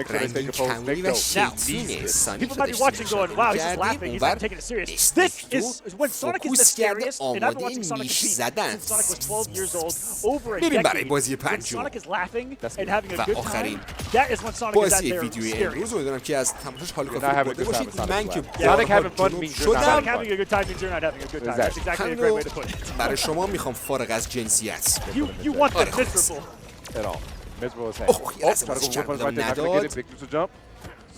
رنگین کمونی و شیطینه سانیک People رو might be داشته watching going, wow, he's just کردیم laughing. He's اونور not taking it serious. اسنیک This تو is when Sonic is the فوکوس کرده scariest, and I've been آماده watching Sonic نیش compete زدن. since Sonic was 12 years old, over a ببین برای decade. بازی When پنجم Sonic is laughing and having a و good آخرین time, that is when Sonic is at بازی their ویدیوی scariest. امروز امیدوارم که از تماشاش حال کافی not having a برده good time باشید. with من که Sonic having fun جنوب means you're not شدم Sonic having a good time means you're not having a good time. That's exactly a great way to put it. برای شما میخوام فارغ از جنسیت. You want them miserable. At all. Miserable as heck. Oh, yeah, that's try to go what one punch right there. Not going to get it. Big neutral jump.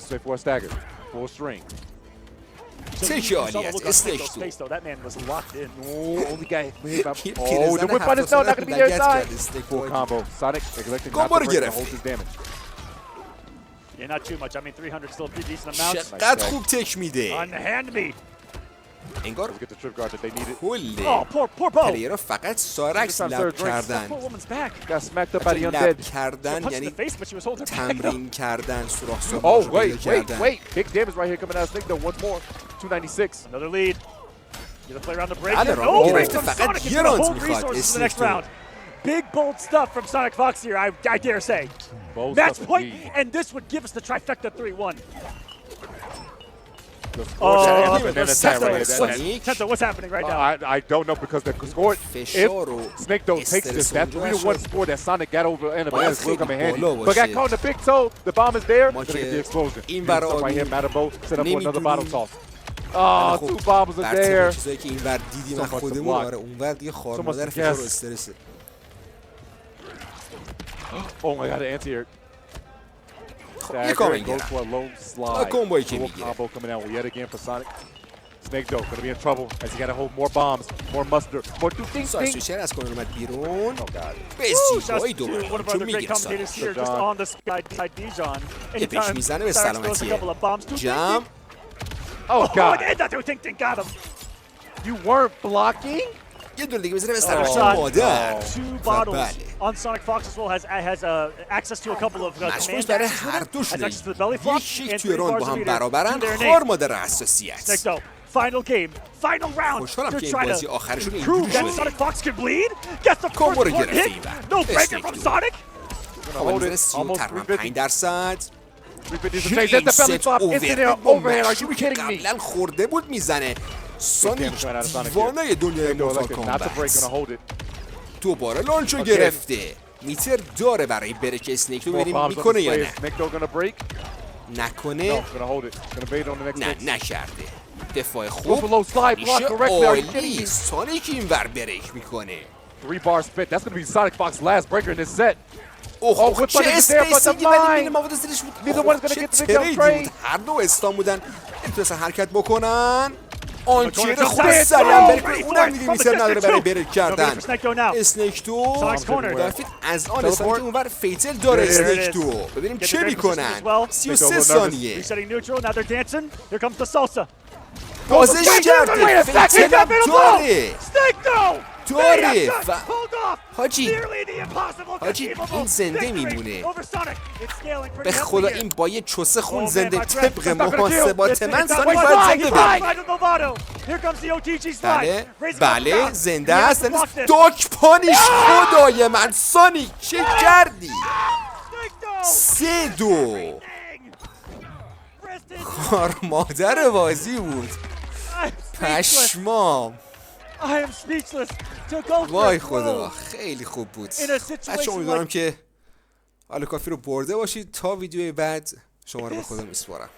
Straight for a stagger. Full string. چه عالی از اسنیک تو. That man was locked in. Oh, only guy. Oh, the whip on his nose. Not going to be their side. Full combo. Sonic neglecting not to break and hold his damage. Yeah, not too much. I mean, 300 still a pretty decent amount. چقدر خوب تک میده. Unhand me. انگار Get the trip guard that they needed. کل Poor Bo. پلیرها فقط سارکس لب کردن. Poor woman's back. Got smacked up by the لب undead. کردن Punch in یعنی the face, but she was holding her back. تمرین کردن سوراخ Oh, سوراخ wait. Big damage right here coming out of Snake though. Once more. 296. Another lead. You play around the break. بله، No راند break گرفته. from فقط Sonic. He's یه gonna راند hold میخواد resources in the next اسنیک round. Big bold stuff from SonicFox here, I dare say. Bold Match stuff point, indeed. and this would give us the trifecta 3-1. Tento, what's happening right now? I don't know because the score. فشار و If Snake though takes this, that 3-1 score that Sonic got over and the باید will come in خیلی handy. بالا But got باشه. caught in the big toe. The bomb is there. ما Gonna get the که explosion. این Beautiful ور stuff right here. Matterbo set up for another bottle نمی‌دونیم. toss. Oh, two bombs are بر there. طبق چیزایی که این ور دیدیم So از much to خودمون block. آره اونور دیگه خار So much مادر to فشار و guess. استرسه. Oh my god, the anti-air. یه کامنت Goes گیرم. for a low slide. کامبویی که Dual میگیره. combo coming out yet again for Sonic. Snake though gonna be in trouble as he gotta hold more bombs, more mustard, more do things. سویچر از کنار اومد بیرون. Oh god. به زیبایی دوباره چون میگیره پیش میزنه به سلامتی جمع. Oh god. You weren't blocking. یه دور دیگه بزنه به سلامتی مادر. بله. On SonicFox as well has access to a couple of مشغول برای هر دوشونه. یک توی راند با هم برابرن. خار مادر حساسیت. Final game, final round. خوشحالم که این بازی آخرشون اینجوری شده. SonicFox can bleed. Gets the first one hit. No breaker from Sonic. آمازن 30 تقریبا 5%. قبلا خورده بود میزنه. سونیک دیوانه دنیای مورتال کامبت. دوباره لانچو گرفته. میتر داره برای بریک اسنیک رو ببینیم میکنه یا نه. نکنه. نه نکرده. دفاع خوب میشه عالی. سونیک این ور بریک میکنه. 3 bar spit. That's going to be SonicFox last breaker in this set. اوه چه اسپیسینگی ولی بین مواد زیرش بود. چه تریدی بود. هر دو استان بودن. نمیتونستن حرکت بکنن. آنچیر خوب سریعا بریک کنه. اونم دیگه میتر نداره برای بریک کردن. اسنیک تو دارفید از آن استان که اونور فیتل داره اسنیک تو. ببینیم چه میکنن. 33 ثانیه. بازش کرده. فیتل هم داره. داره حاجی این زنده میمونه. به خدا این با یه چوسه خون زنده. طبق محاسبات من سونیک باید زنده بره. بله زنده است. داک پانیش. خدای من سونیک چه کردی؟ 3-2 خار مادر بازی بود. پشمام. وای خدا خیلی خوب بود. بچه امیدوارم که حالا کافی رو برده باشید. تا ویدیوی بعد شما رو به خدا میسپارم.